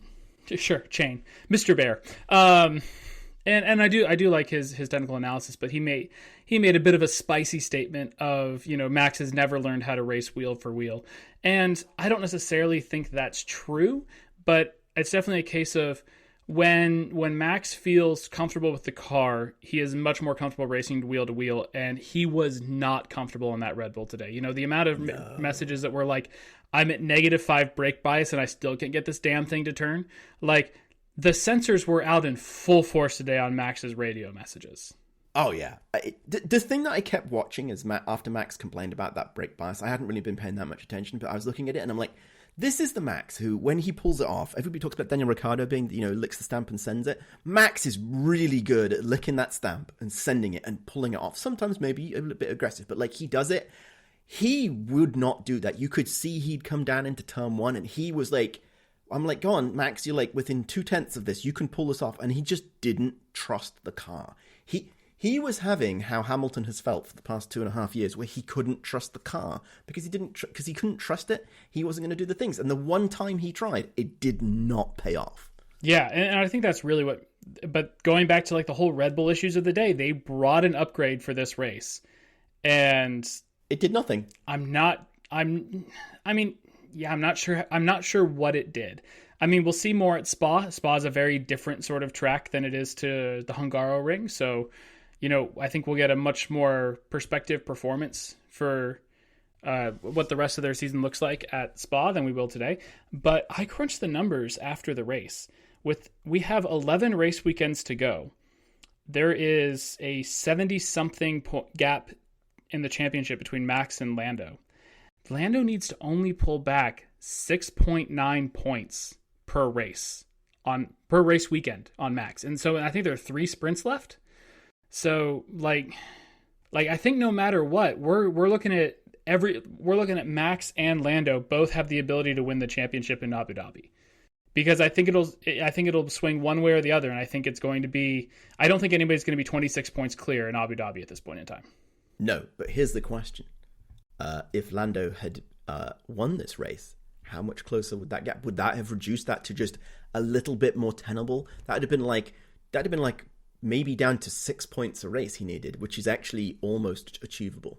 Sure, Chain. Mr. Bear. And I do like his technical analysis, but he made a bit of a spicy statement of, you know, Max has never learned how to race wheel for wheel. And I don't necessarily think that's true, but it's definitely a case of when Max feels comfortable with the car, he is much more comfortable racing wheel to wheel, and he was not comfortable in that Red Bull today. You know, the amount of messages that were like, I'm at -5 brake bias and I still can't get this damn thing to turn. Like, the sensors were out in full force today on Max's radio messages. Oh, yeah. The thing that I kept watching is after Max complained about that brake bias, I hadn't really been paying that much attention, but I was looking at it and I'm like, this is the Max who, when he pulls it off, everybody talks about Daniel Ricciardo being, you know, licks the stamp and sends it. Max is really good at licking that stamp and sending it and pulling it off. Sometimes maybe a little bit aggressive, but like, he does it. He would not do that. You could see he'd come down into turn 1 and he was like, I'm like, go on, Max, you're like within 0.2 of this. You can pull this off. And he just didn't trust the car. He was having how Hamilton has felt for the past 2.5 years, where he couldn't trust the car because he couldn't trust it. He wasn't going to do the things. And the one time he tried, it did not pay off. Yeah. And I think that's really but going back to like the whole Red Bull issues of the day, they brought an upgrade for this race and it did nothing. I'm not sure what it did. I mean, we'll see more at Spa. Spa is a very different sort of track than it is to the Hungaroring. So, you know, I think we'll get a much more perspective performance for what the rest of their season looks like at Spa than we will today. But I crunched the numbers after the race. We have 11 race weekends to go. There is a 70-something gap in the championship between Max and Lando. Lando needs to only pull back 6.9 points per race weekend on Max. And so I think there are 3 sprints left. So like I think no matter what, we're looking at Max and Lando both have the ability to win the championship in Abu Dhabi. Because I think it'll swing one way or the other, and I think it's going to be, I don't think anybody's going to be 26 points clear in Abu Dhabi at this point in time. No, but here's the question. If Lando had won this race, how much closer would that gap? Would that have reduced that to just a little bit more tenable? That'd have been like maybe down to 6 points a race he needed, which is actually almost achievable.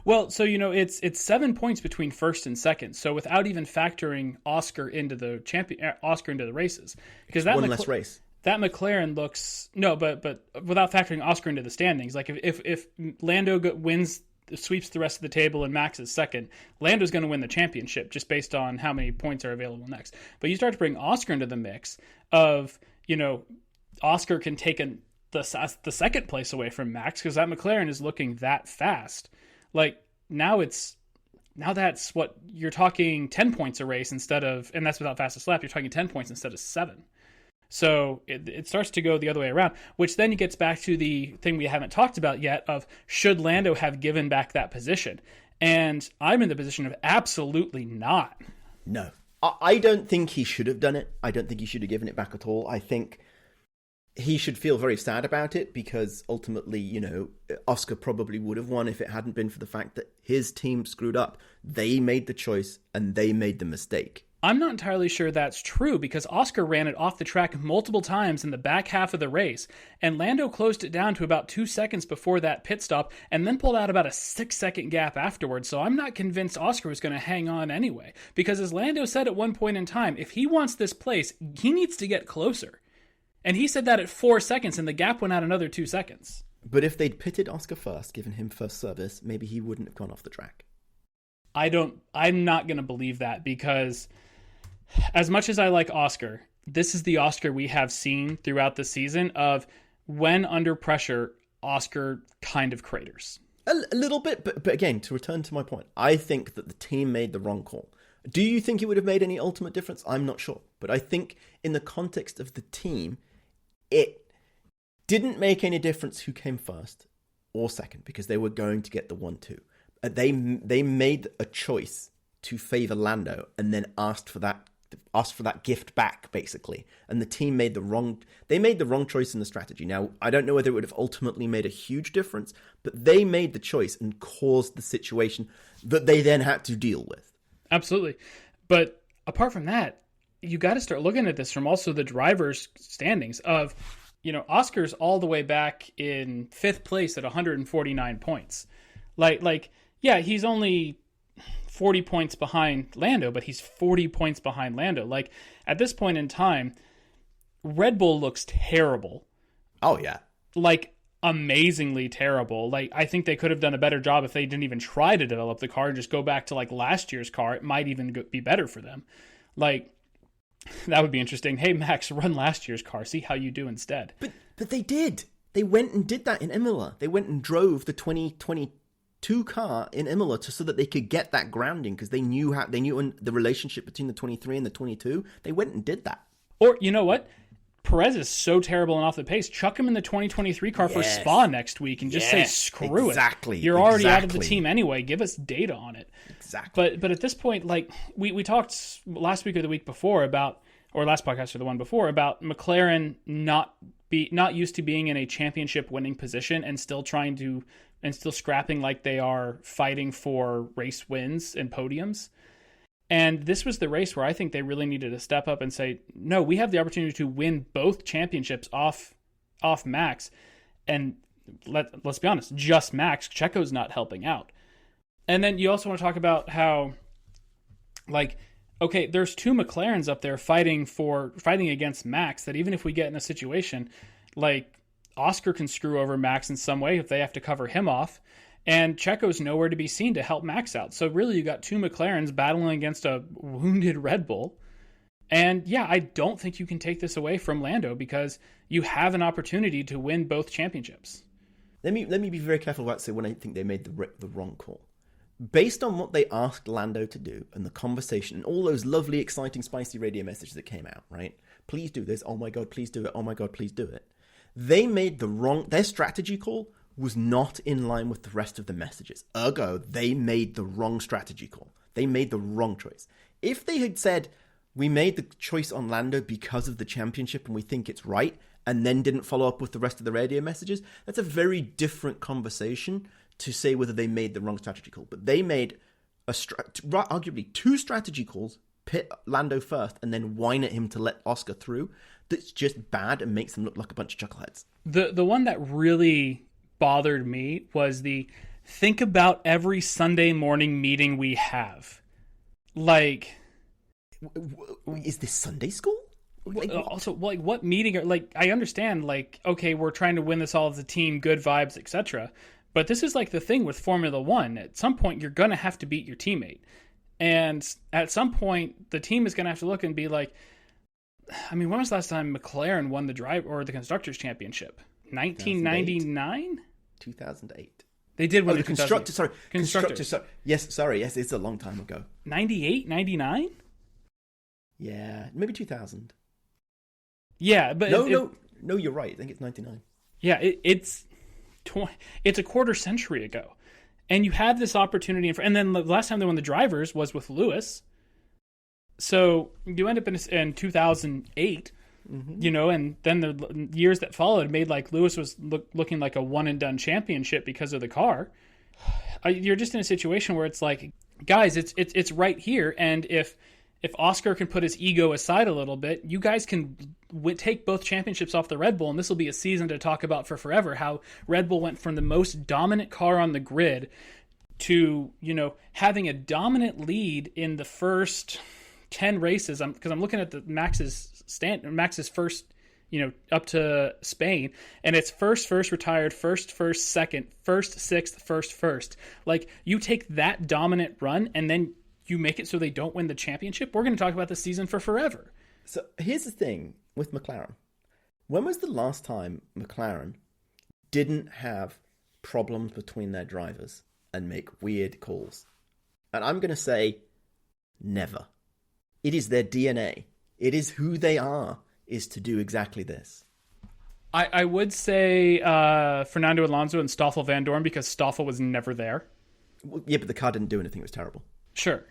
Well, so it's 7 points between first and second. So without even factoring Oscar into the races, because that one less race. That McLaren looks but without factoring Oscar into the standings, like if Lando sweeps the rest of the table and Max is second, Lando's going to win the championship just based on how many points are available next. But you start to bring Oscar into the mix of, Oscar can take the second place away from Max because that McLaren is looking that fast. Like now that's what you're talking 10 points a race instead of, and that's without fastest lap, you're talking 10 points instead of 7. So it starts to go the other way around, which then gets back to the thing we haven't talked about yet of should Lando have given back that position? And I'm in the position of absolutely not. No, I don't think he should have done it. I don't think he should have given it back at all. I think he should feel very sad about it because ultimately, Oscar probably would have won if it hadn't been for the fact that his team screwed up. They made the choice and they made the mistake. I'm not entirely sure that's true because Oscar ran it off the track multiple times in the back half of the race, and Lando closed it down to about 2 seconds before that pit stop and then pulled out about a 6-second gap afterwards. So I'm not convinced Oscar was going to hang on anyway because as Lando said at one point in time, if he wants this place, he needs to get closer. And he said that at 4 seconds and the gap went out another 2 seconds. But if they'd pitted Oscar first, given him first service, maybe he wouldn't have gone off the track. I'm not going to believe that because as much as I like Oscar, this is the Oscar we have seen throughout the season of when under pressure, Oscar kind of craters. A little bit, but again, to return to my point, I think that the team made the wrong call. Do you think it would have made any ultimate difference? I'm not sure. But I think in the context of the team, it didn't make any difference who came first or second because they were going to get the 1-2. They made a choice to favor Lando and then asked for that gift back, basically. And the team made the wrong choice in the strategy. Now, I don't know whether it would have ultimately made a huge difference, but they made the choice and caused the situation that they then had to deal with. Absolutely. But apart from that, you got to start looking at this from also the driver's standings of, Oscar's all the way back in 5th place at 149 points. Yeah, he's only 40 points behind Lando, but he's 40 points behind Lando. Like, at this point in time, Red Bull looks terrible. Oh, yeah. Like, amazingly terrible. Like, I think they could have done a better job if they didn't even try to develop the car and just go back to, last year's car. It might even be better for them. Like, that would be interesting. Hey, Max, run last year's car. See how you do instead. But they did. They went and did that in Imola. They went and drove the 2022 car in Imola so that they could get that grounding because they knew the relationship between the 23 and the 22. They went and did that. Or, you know what? Perez is so terrible and off the pace. Chuck him in the 2023 car for Spa next week and just say, screw exactly, it. You're already out of the team anyway. Give us data on it. Exactly. But at this point, we talked last week or the week before about, or last podcast or the one before, about McLaren not used to being in a championship winning position and still scrapping like they are fighting for race wins and podiums. And this was the race where I think they really needed to step up and say, no, we have the opportunity to win both championships off Max. And let's be honest, just Max. Checo's not helping out. And then you also want to talk about how, okay, there's 2 McLarens up there fighting against Max that even if we get in a situation Oscar can screw over Max in some way if they have to cover him off. And Checo's nowhere to be seen to help Max out. So really you got 2 McLarens battling against a wounded Red Bull. And yeah, I don't think you can take this away from Lando because you have an opportunity to win both championships. Let me be very careful about saying when I think they made the wrong call. Based on what they asked Lando to do and the conversation and all those lovely, exciting, spicy radio messages that came out, right? Please do this. Oh my God, please do it. Oh my God, please do it. They made their strategy call was not in line with the rest of the messages. Ergo, they made the wrong strategy call. They made the wrong choice. If they had said, we made the choice on Lando because of the championship and we think it's right, and then didn't follow up with the rest of the radio messages, that's a very different conversation to say whether they made the wrong strategy call. But they made arguably 2 strategy calls pit Lando first and then whine at him to let Oscar through, that's just bad and makes them look like a bunch of chuckleheads. The one that really bothered me was think about every Sunday morning meeting we have. Like, is this Sunday school? Also, what meeting? I understand, okay, we're trying to win this all as a team, good vibes, etc. But this is the thing with Formula One. At some point, you're going to have to beat your teammate. And at some point, the team is going to have to look and be like, when was the last time McLaren won the the Constructors' Championship? 1999? 2008. They did win the Constructors. Sorry. Constructors. Sorry. Yes, sorry. Yes, it's a long time ago. 98? 99? Yeah, maybe 2000. Yeah, but... No, you're right. I think it's 99. Yeah, it's a quarter century ago. And you had this opportunity, and then the last time they won the drivers was with Lewis. So you end up in 2008, and then the years that followed made Lewis was looking like a one-and-done championship because of the car. You're just in a situation where it's guys, it's right here, and if Oscar can put his ego aside a little bit, you guys can take both championships off the Red Bull, and this will be a season to talk about for forever, how Red Bull went from the most dominant car on the grid to, having a dominant lead in the first 10 races. Because I'm looking at Max's first, up to Spain, and it's first, retired, first, second, first, sixth, first. You take that dominant run, and then you make it so they don't win the championship. We're going to talk about this season for forever. So here's the thing with McLaren. When was the last time McLaren didn't have problems between their drivers and make weird calls? And I'm going to say never. It is their DNA. It is who they are, is to do exactly this. I would say Fernando Alonso and Stoffel Van Dorn, because Stoffel was never there. Well, yeah, but the car didn't do anything. It was terrible. Sure.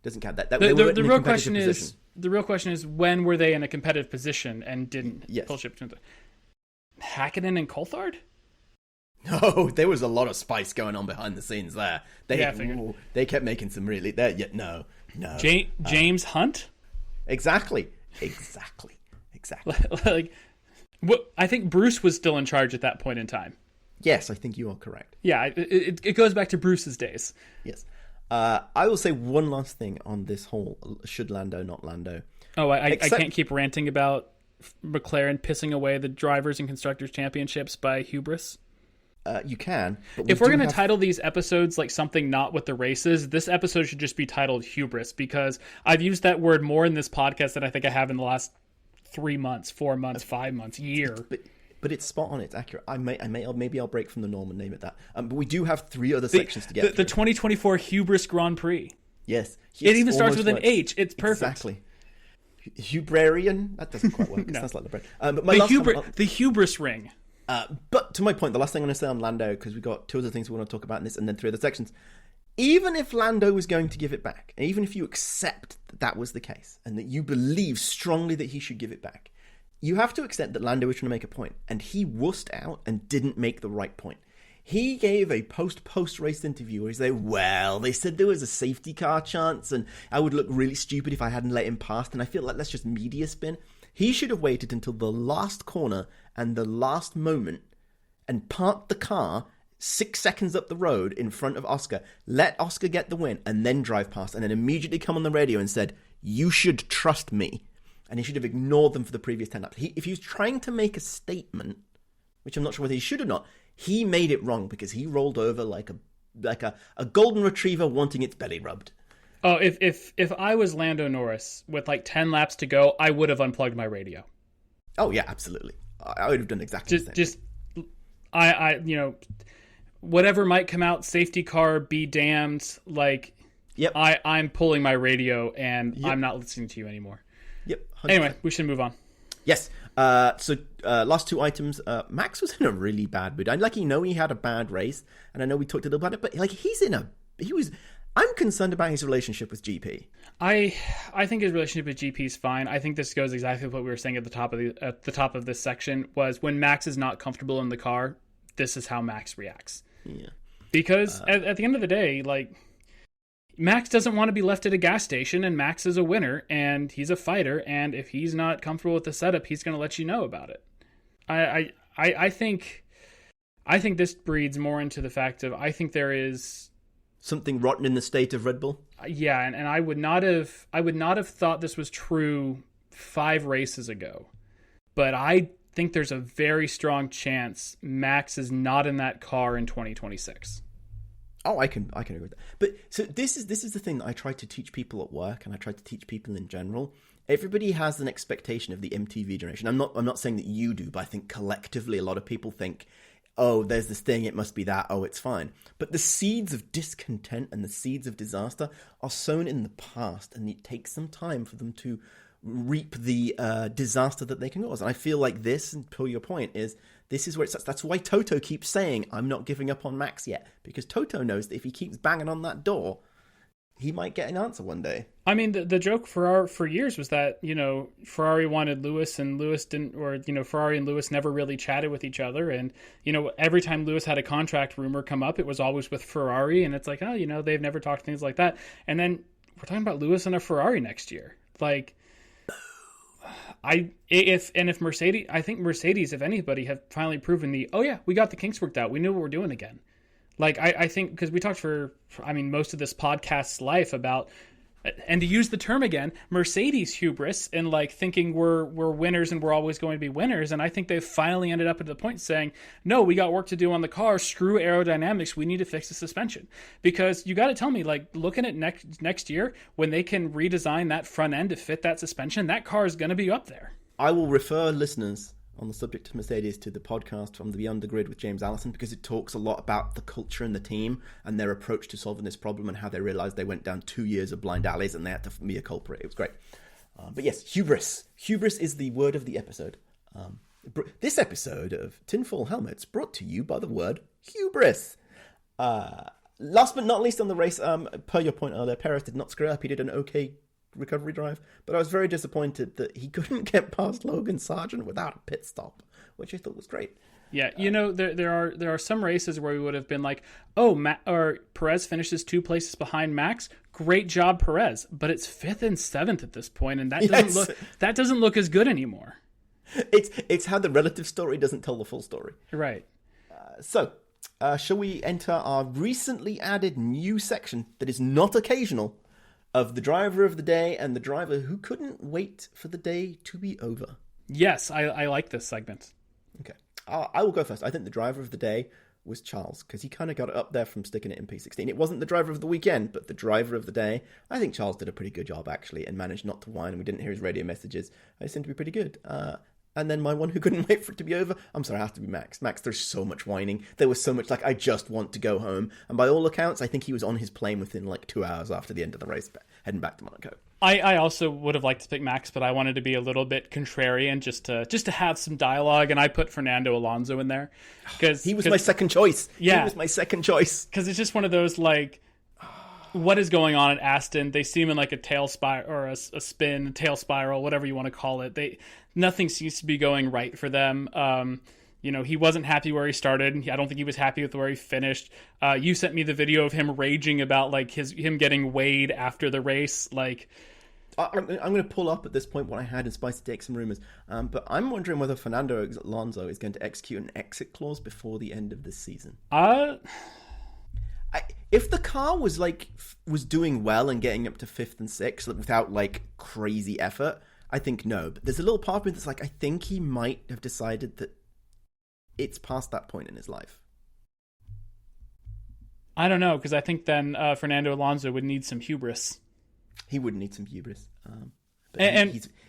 Doesn't count. The real question is when were they in a competitive position and didn't pull shit between them? Hakkinen and Coulthard? No, there was a lot of spice going on behind the scenes there. They kept making some really... No. James Hunt? Exactly. I think Bruce was still in charge at that point in time. Yes, I think you are correct. Yeah, it goes back to Bruce's days. Yes. I will say one last thing on this whole should Lando, not Lando. Oh, I can't keep ranting about McLaren pissing away the Drivers and Constructors Championships by Hubris. You can. If we're going to title these episodes something not with the races, this episode should just be titled Hubris, because I've used that word more in this podcast than I think I have in the last 3 months, 4 months, 5 months, year. But it's spot on. It's accurate. Maybe I'll break from the norm and name it that. But we do have 3 other sections to get through. The 2024 Hubris Grand Prix. Yes. It even starts with an H. It's perfect. Exactly. Hubrarian? That doesn't quite work. No. That's like the bread. But the Hubris ring. But to my point, the last thing I'm going to say on Lando, because we've got 2 other things we want to talk about in this, and then 3 other sections. Even if Lando was going to give it back, and even if you accept that was the case, and that you believe strongly that he should give it back, you have to accept that Lando was trying to make a point, and he wussed out and didn't make the right point. He gave a post-race interview where he said, well, they said there was a safety car chance, and I would look really stupid if I hadn't let him past, and I feel like that's just media spin. He should have waited until the last corner and the last moment and parked the car 6 seconds up the road in front of Oscar, let Oscar get the win, and then drive past, and then immediately come on the radio and said, you should trust me. And he should have ignored them for the previous 10 laps. If he was trying to make a statement, which I'm not sure whether he should or not, he made it wrong because he rolled over like a golden retriever wanting its belly rubbed. Oh, if I was Lando Norris with 10 laps to go, I would have unplugged my radio. Oh yeah, absolutely. I would have done exactly the same. I whatever might come out, safety car, be damned. Yep. I'm pulling my radio and I'm not listening to you anymore. Yep. 100%. Anyway, we should move on. Yes. So last 2 items. Max was in a really bad mood. He had a bad race, and I know we talked a little about it, but I'm concerned about his relationship with GP. I think his relationship with GP is fine. I think this goes exactly what we were saying at the top of this section was when Max is not comfortable in the car, this is how Max reacts. Yeah. Because at the end of the day, Max doesn't want to be left at a gas station, and Max is a winner, and he's a fighter, and if he's not comfortable with the setup, he's going to let you know about it. I think this breeds more into the fact of, I think there is something rotten in the state of Red Bull. Yeah, and I would not have thought this was true 5 races ago, but I think there's a very strong chance Max is not in that car in 2026. Oh, I can agree with that. But so this is the thing that I try to teach people at work, and I try to teach people in general. Everybody has an expectation of the MTV generation. I'm not saying that you do, but I think collectively a lot of people think, oh, there's this thing, it must be that, oh, it's fine. But the seeds of discontent and the seeds of disaster are sown in the past, and it takes some time for them to reap the disaster that they can cause. And I feel like this, and to your point, this is where it starts. That's why Toto keeps saying, I'm not giving up on Max yet. Because Toto knows that if he keeps banging on that door, he might get an answer one day. I mean, the joke for years was that, Ferrari wanted Lewis and Lewis didn't, or, Ferrari and Lewis never really chatted with each other. And, every time Lewis had a contract rumor come up, it was always with Ferrari. And it's like, oh, they've never talked things like that. And then we're talking about Lewis and a Ferrari next year. Like, if Mercedes, I think Mercedes, if anybody, have finally proven we got the kinks worked out. We knew what we're doing again. Like, I think, because we talked for most of this podcast's life about, and to use the term again, Mercedes hubris, and like thinking we're winners and we're always going to be winners. And I think they've finally ended up at the point saying, no, we got work to do on the car. Screw aerodynamics. We need to fix the suspension. Because you got to tell me, like, looking at next year, when they can redesign that front end to fit that suspension, that car is going to be up there. I will refer listeners on the subject of Mercedes to the podcast from the Beyond the Grid with James Allison, because it talks a lot about the culture in the team and their approach to solving this problem and how they realized they went down 2 years of blind alleys and they had to be a culprit. It was great. But yes, hubris. Hubris is the word of the episode. This episode of Tinfoil Helmets brought to you by the word hubris. Last but not least on the race, per your point earlier, Perez did not screw up. He did an okay recovery drive, but I was very disappointed that he couldn't get past Logan Sargent without a pit stop, which I thought was great. Yeah, there are some races where we would have been like, oh, Perez finishes 2 places behind Max. Great job, Perez. But it's 5th and 7th at this point, and that doesn't look as good anymore. It's how the relative story doesn't tell the full story. Right. So, shall we enter our recently added new section that is not occasional, of the driver of the day and the driver who couldn't wait for the day to be over? Yes, I like this segment. Okay. I will go first. I think the driver of the day was Charles, because he kind of got it up there from sticking it in P16. It wasn't the driver of the weekend, but the driver of the day. I think Charles did a pretty good job, actually, and managed not to whine, and we didn't hear his radio messages. They seemed to be pretty good. And then my one who couldn't wait for it to be over, I'm sorry, it has to be Max. Max, there's so much whining. There was so much, I just want to go home. And by all accounts, I think he was on his plane within 2 hours after the end of the race, heading back to Monaco. I also would have liked to pick Max, but I wanted to be a little bit contrarian, just to have some dialogue, and I put Fernando Alonso in there. He was my second choice. Yeah. He was my second choice. Because it's just one of those, what is going on at Aston? They seem in a tail spiral, or a spin, tail spiral, whatever you want to call it. Nothing seems to be going right for them. He wasn't happy where he started. I don't think he was happy with where he finished. You sent me the video of him raging about him getting weighed after the race. I'm going to pull up at this point what I had in Spicy Takes and Rumors. But I'm wondering whether Fernando Alonso is going to execute an exit clause before the end of this season. If the car was doing well and getting up to 5th and 6th without crazy effort, I think no. But there's a little part of me that's I think he might have decided that it's past that point in his life. I don't know, because I think then Fernando Alonso would need some hubris. He would need some hubris.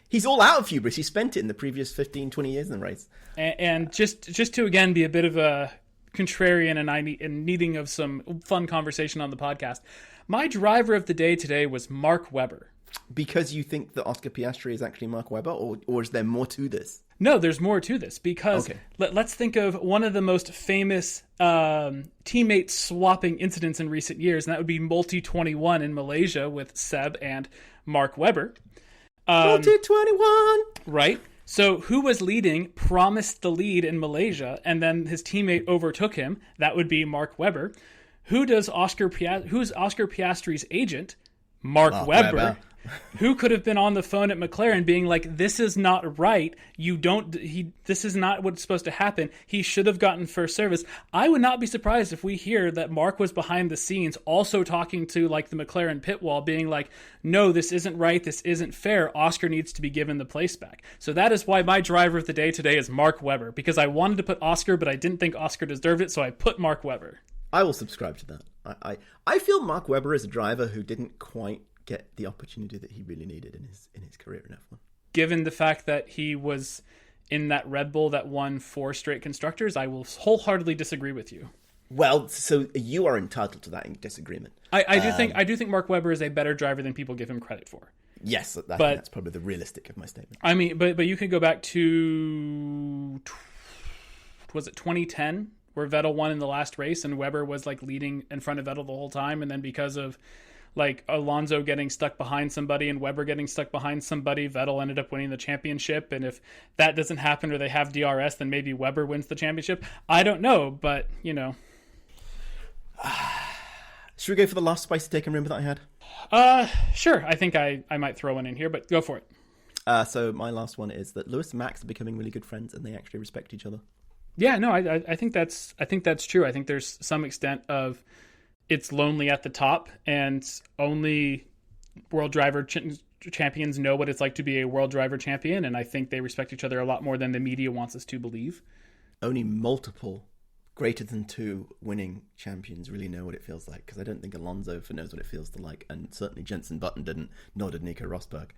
He's all out of hubris. He spent it in the previous 15, 20 years in the race. And just to, again, be a bit of a contrarian and needing of some fun conversation on the podcast, my driver of the day today was Mark Webber. Because you think that Oscar Piastri is actually Mark Webber, or is there more to this? No, there's more to this, because let's think of one of the most famous teammate swapping incidents in recent years, and that would be Multi 21 in Malaysia with Seb and Mark Webber. Multi 21! Right. So who was leading, promised the lead in Malaysia, and then his teammate overtook him? That would be Mark Webber, who's Oscar Piastri's agent? Mark Webber. Who could have been on the phone at McLaren being like, this is not right. This is not what's supposed to happen. He should have gotten first service. I would not be surprised if we hear that Mark was behind the scenes also talking to like the McLaren pit wall being like, no, this isn't right. This isn't fair. Oscar needs to be given the place back. So that is why my driver of the day today is Mark Webber, because I wanted to put Oscar, but I didn't think Oscar deserved it. So I put Mark Webber. I will subscribe to that. I feel Mark Webber is a driver who didn't quite get the opportunity that he really needed in his career in F1. Given the fact that he was in that Red Bull that won 4 straight constructors, I will wholeheartedly disagree with you. Well, so you are entitled to that disagreement. I do think Mark Webber is a better driver than people give him credit for. Yes, I think that's probably the realistic of my statement. I mean, but you could go back to, was it 2010 where Vettel won in the last race and Webber was like leading in front of Vettel the whole time, and then because of like Alonso getting stuck behind somebody and Webber getting stuck behind somebody, Vettel ended up winning the championship. And if that doesn't happen or they have DRS, then maybe Webber wins the championship. I don't know, but you know. Should we go for the last spicy take and rumor that I had? Sure. I think I might throw one in here, but go for it. So my last one is that Lewis and Max are becoming really good friends and they actually respect each other. Yeah, no, I think that's true. I think there's some extent of it's lonely at the top, and only world driver champions know what it's like to be a world driver champion, and I think they respect each other a lot more than the media wants us to believe. Only multiple greater than 2 winning champions really know what it feels like, because I don't think Alonso knows what it feels to like, and certainly Jenson Button didn't, nor did Nico Rosberg.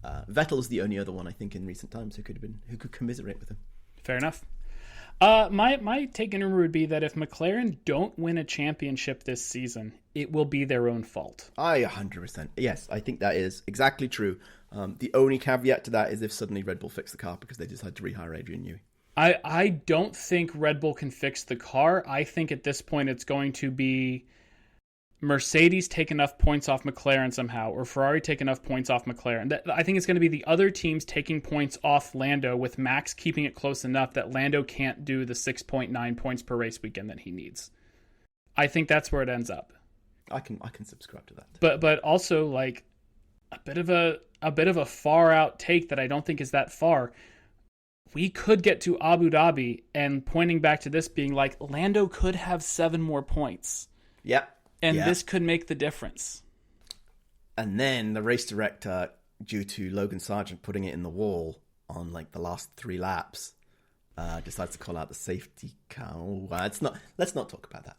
Vettel's the only other one I think in recent times who could commiserate with him. Fair enough. My take and rumor would be that if McLaren don't win a championship this season, it will be their own fault. 100%. Yes, I think that is exactly true. The only caveat to that is if suddenly Red Bull fix the car because they decide to rehire Adrian Newey. I don't think Red Bull can fix the car. I think at this point it's going to be Mercedes take enough points off McLaren somehow, or Ferrari take enough points off McLaren. I think it's going to be the other teams taking points off Lando, with Max keeping it close enough that Lando can't do the 6.9 points per race weekend that he needs. I think that's where it ends up. I can subscribe to that. But also like a bit of a far out take that I don't think is that far. We could get to Abu Dhabi and pointing back to this being like Lando could have 7 more points. Yep. And this could make the difference. And then the race director, due to Logan Sargent putting it in the wall on like the last 3 laps, decides to call out the safety car. Let's not talk about that.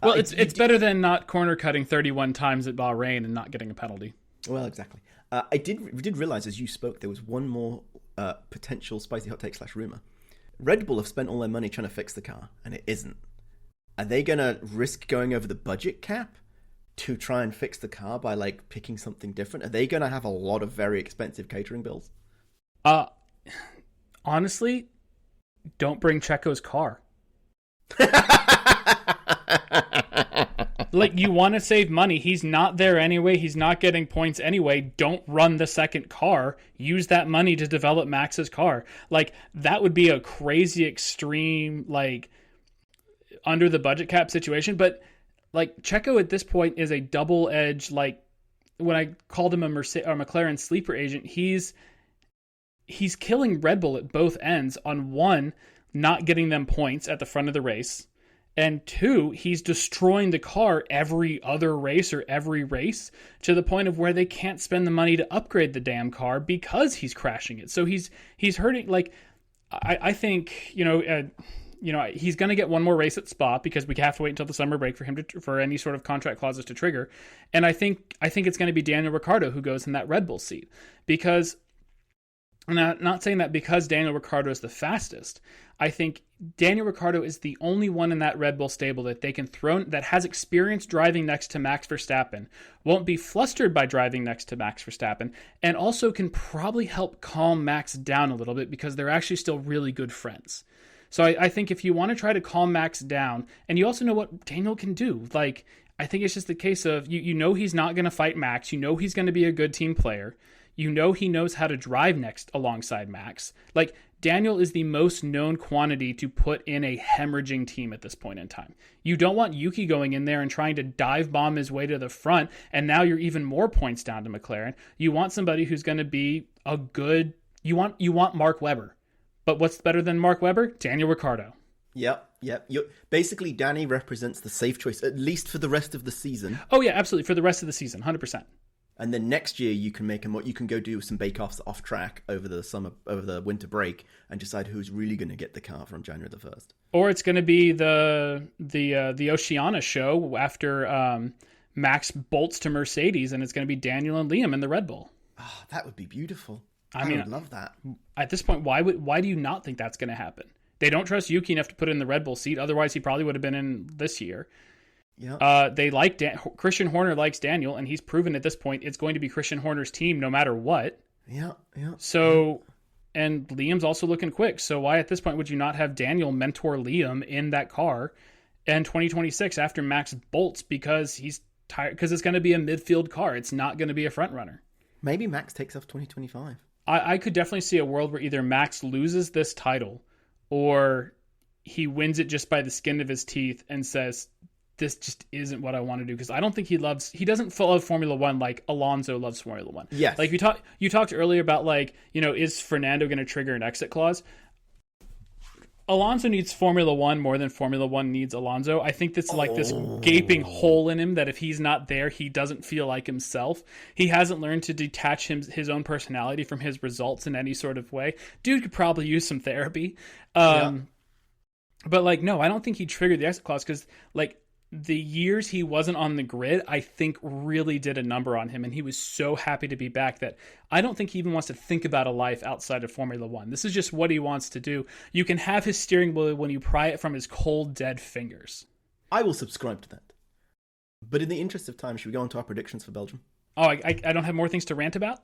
Well, it's better than not corner cutting 31 times at Bahrain and not getting a penalty. Well, exactly. We did realize as you spoke there was one more potential spicy hot take / rumor. Red Bull have spent all their money trying to fix the car, and it isn't. Are they going to risk going over the budget cap to try and fix the car by like picking something different? Are they going to have a lot of very expensive catering bills? Honestly, don't bring Checo's car. Like, you want to save money. He's not there anyway. He's not getting points anyway. Don't run the second car. Use that money to develop Max's car. Like, that would be a crazy extreme, like, under the budget cap situation. But like Checo at this point is a double-edged, like when I called him a McLaren sleeper agent, he's killing Red Bull at both ends. On one, not getting them points at the front of the race, and 2, he's destroying the car every other race or every race to the point of where they can't spend the money to upgrade the damn car because he's crashing it. So he's hurting. Like I think he's going to get one more race at Spa because we have to wait until the summer break for him for any sort of contract clauses to trigger. And I think it's going to be Daniel Ricciardo who goes in that Red Bull seat, because I'm not saying that because Daniel Ricciardo is the fastest. I think Daniel Ricciardo is the only one in that Red Bull stable that they can throw, that has experience driving next to Max Verstappen, won't be flustered by driving next to Max Verstappen, and also can probably help calm Max down a little bit because they're actually still really good friends. So I think if you want to try to calm Max down, and you also know what Daniel can do, like, I think it's just the case of, you know he's not going to fight Max. You know he's going to be a good team player. You know he knows how to drive next alongside Max. Like, Daniel is the most known quantity to put in a hemorrhaging team at this point in time. You don't want Yuki going in there and trying to dive bomb his way to the front, and now you're even more points down to McLaren. You want somebody who's going to be a good... You want Mark Webber. But what's better than Mark Webber? Daniel Ricciardo. Yep. Basically, Danny represents the safe choice, at least for the rest of the season. Oh, yeah, absolutely. For the rest of the season, 100%. And then next year, you can you can go do some bake-offs off track over the winter break, and decide who's really going to get the car from January the 1st. Or it's going to be the Oceania show after Max bolts to Mercedes, and it's going to be Daniel and Liam in the Red Bull. Oh, that would be beautiful. I mean, would love that. At this point, why do you not think that's going to happen? They don't trust Yuki enough to put in the Red Bull seat. Otherwise, he probably would have been in this year. Yeah. They like Christian Horner likes Daniel, and he's proven at this point it's going to be Christian Horner's team no matter what. Yeah. So, and Liam's also looking quick. So why at this point would you not have Daniel mentor Liam in that car in 2026 after Max bolts because he's tired? Because it's going to be a midfield car. It's not going to be a front runner. Maybe Max takes off 2025. I could definitely see a world where either Max loses this title or he wins it just by the skin of his teeth and says, this just isn't what I want to do. Because I don't think he doesn't love Formula One like Alonso loves Formula One. Yes. Like you talked earlier about, like, you know, is Fernando going to trigger an exit clause? Alonso needs Formula One more than Formula One needs Alonso. I think that's like this gaping hole in him that if he's not there, he doesn't feel like himself. He hasn't learned to detach his own personality from his results in any sort of way. Dude could probably use some therapy. But like, no, I don't think he triggered the exit clause because, like, the years he wasn't on the grid, I think really did a number on him. And he was so happy to be back that I don't think he even wants to think about a life outside of Formula One. This is just what he wants to do. You can have his steering wheel when you pry it from his cold, dead fingers. I will subscribe to that. But in the interest of time, should we go on to our predictions for Belgium? Oh, I don't have more things to rant about?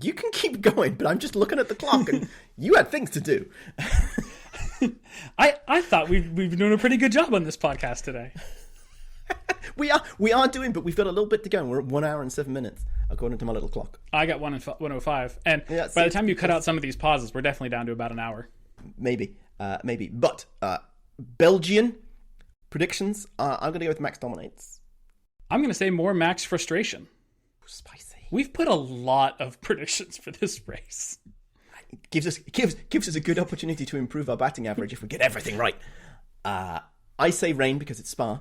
You can keep going, but I'm just looking at the clock and you had things to do. I thought we've been doing a pretty good job on this podcast today. We are doing, but we've got a little bit to go. And we're at 1 hour and 7 minutes, according to my little clock. I got 1:05, and by the time you cut out some of these pauses, we're definitely down to about an hour. Maybe. But Belgian predictions. I'm going to go with Max dominates. I'm going to say more Max frustration. Spicy. We've put a lot of predictions for this race. It gives us a good opportunity to improve our batting average if we get everything right. I say rain because it's Spa.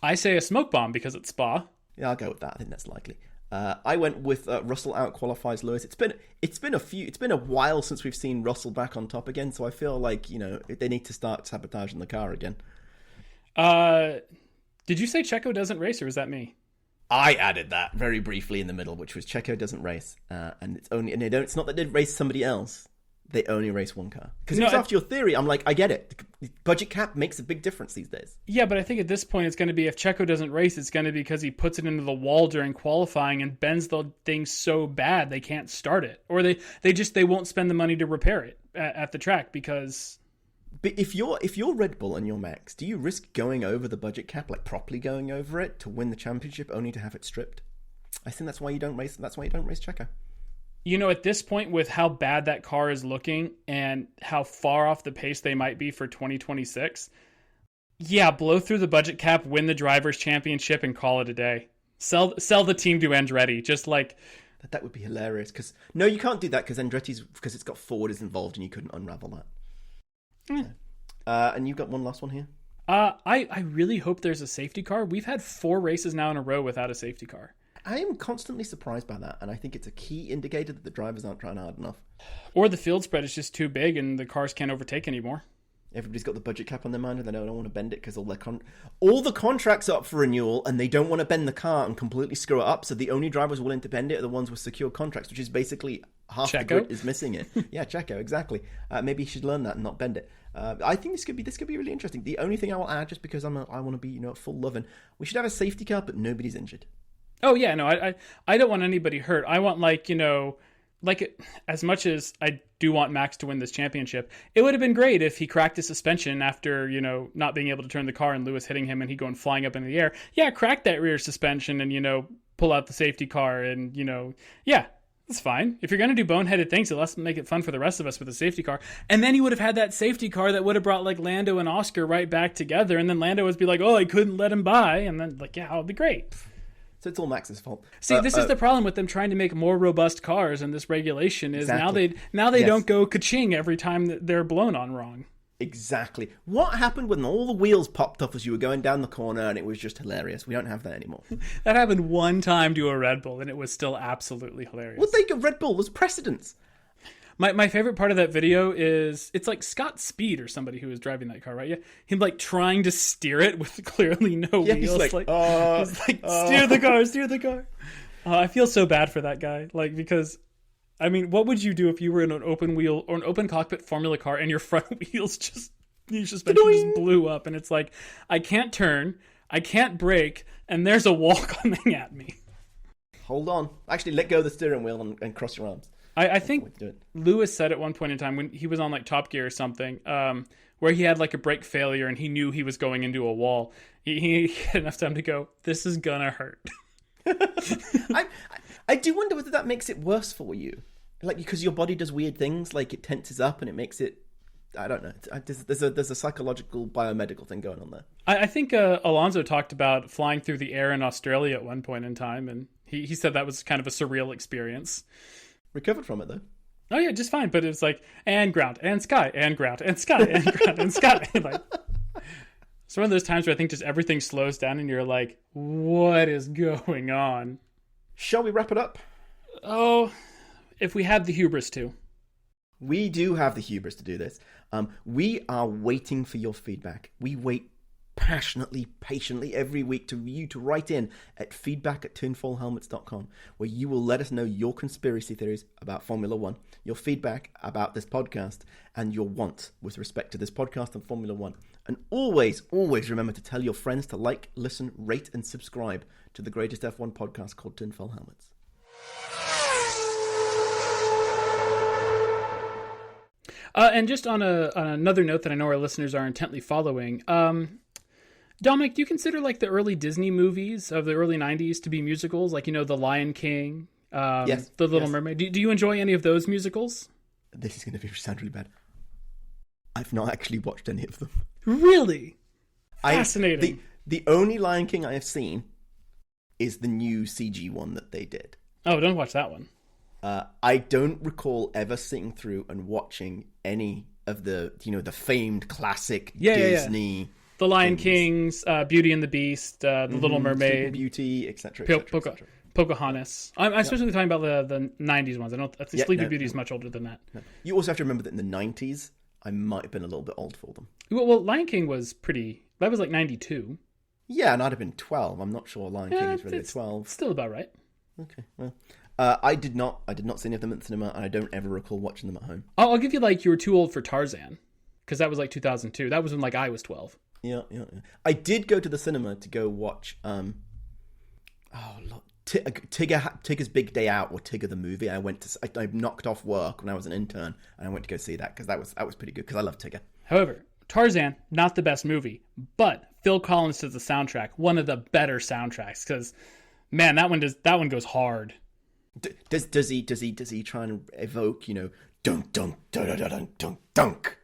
I say a smoke bomb because it's Spa. Yeah, I'll go with that. I think that's likely. I went with Russell out qualifies Lewis. It's been a while since we've seen Russell back on top again, so I feel like, you know, they need to start sabotaging the car again. Did you say Checo doesn't race, or was that me? I added that very briefly in the middle, which was Checo doesn't race, and it's not that they race somebody else. They only race one car. Because it was after your theory. I'm like, I get it. The budget cap makes a big difference these days. Yeah, but I think at this point it's going to be, if Checo doesn't race, it's going to be because he puts it into the wall during qualifying and bends the thing so bad they can't start it. Or they won't spend the money to repair it at the track because... But if you're Red Bull and you're Max, do you risk going over the budget cap, like properly going over it to win the championship only to have it stripped? I think that's why you don't race Checo. You know, at this point, with how bad that car is looking and how far off the pace they might be for 2026, yeah, blow through the budget cap, win the Drivers' Championship, and call it a day. Sell the team to Andretti, just like... That would be hilarious. No, you can't do that because it's got forwarders involved and you couldn't unravel that. And you've got one last one here? I really hope there's a safety car. We've had 4 races now in a row without a safety car. I am constantly surprised by that, and I think it's a key indicator that the drivers aren't trying hard enough. Or the field spread is just too big and the cars can't overtake anymore. Everybody's got the budget cap on their mind and they don't want to bend it because all the contracts are up for renewal and they don't want to bend the car and completely screw it up, so the only drivers willing to bend it are the ones with secure contracts, which is basically half Checo? The grid is missing it. Yeah, Checo, exactly. Maybe he should learn that and not bend it. I think this could be really interesting. The only thing I will add, just because I want to be full loving, we should have a safety car, but nobody's injured. Oh yeah, no, I don't want anybody hurt. I want as much as I do want Max to win this championship, it would have been great if he cracked his suspension after, not being able to turn the car and Lewis hitting him and he going flying up in the air. Yeah, crack that rear suspension and, pull out the safety car and, yeah, It's fine. If you're going to do boneheaded things, let's make it fun for the rest of us with a safety car. And then you would have had that safety car that would have brought like Lando and Oscar right back together. And then Lando would be like, oh, I couldn't let him by. And then like, yeah, it would be great. So it's all Max's fault. See, this is the problem with them trying to make more robust cars, and this regulation is exactly. now they don't go ka-ching every time that they're blown on wrong. Exactly. What happened when all the wheels popped off as you were going down the corner and it was just hilarious? We don't have that anymore. That happened one time to a Red Bull, and it was still absolutely hilarious. Well, think of Red Bull. There's precedence. My favorite part of that video is it's like Scott Speed or somebody who was driving that car, right? Yeah, him like trying to steer it with clearly no wheels. He's like, steer the car. I feel so bad for that guy, like because. I mean, what would you do if you were in an open wheel or an open cockpit Formula car and your front wheels your suspension just blew up, and it's like, I can't turn, I can't brake, and there's a wall coming at me. Hold on. Actually, let go of the steering wheel and cross your arms. I think Lewis said at one point in time when he was on like Top Gear or something, where he had like a brake failure and he knew he was going into a wall. He had enough time to go, this is gonna hurt. I do wonder whether that makes it worse for you, like because your body does weird things, like it tenses up and it makes it. I don't know. There's a psychological biomedical thing going on there. I think Alonso talked about flying through the air in Australia at one point in time, and he said that was kind of a surreal experience. Recovered from it though. Oh yeah, just fine. But it's like and ground and sky and ground and sky and ground and sky. Like, it's one of those times where I think just everything slows down and you're like, what is going on? Shall we wrap it up? Oh, if we had the hubris to. We do have the hubris to do this. We are waiting for your feedback. We wait passionately, patiently every week to you to write in at feedback@tinfoilhelmets.com, where you will let us know your conspiracy theories about Formula One, your feedback about this podcast, and your wants with respect to this podcast and Formula One. And always, always remember to tell your friends to like, listen, rate, and subscribe to the greatest F1 podcast called Tinfoil Helmets. And just on another note that I know our listeners are intently following, Dominic, do you consider like the early Disney movies of the early 90s to be musicals? Like, The Lion King, yes, The Little Mermaid. Do you enjoy any of those musicals? This is going to sound really bad. I've not actually watched any of them. Really? Fascinating. The only Lion King I have seen is the new CG one that they did. Oh, don't watch that one. I don't recall ever sitting through and watching any of the, the famed classic Disney. Yeah. The Lion Kings, Beauty and the Beast, The Little Mermaid, Sleeping Beauty, etc. Pocahontas. I'm especially talking about the 90s ones. I think Sleeping Beauty is much older than that. No. You also have to remember that in the 90s, I might have been a little bit old for them. Well, Lion King was that was like 92. Yeah, and I'd have been 12. I'm not sure Lion King is really 12. Still about right. Okay, well. I did not see any of them at the cinema, and I don't ever recall watching them at home. I'll give you you were too old for Tarzan, because that was like 2002. That was when I was 12. Yeah. I did go to the cinema to go watch Tigger's Big Day Out, or Tigger the movie. I knocked off work when I was an intern, and I went to go see that because that was pretty good because I love Tigger. However, Tarzan, not the best movie, but Phil Collins does the soundtrack, one of the better soundtracks, because man, that one goes hard. Does he try and evoke, dunk dunk dunk dunk dunk dunk?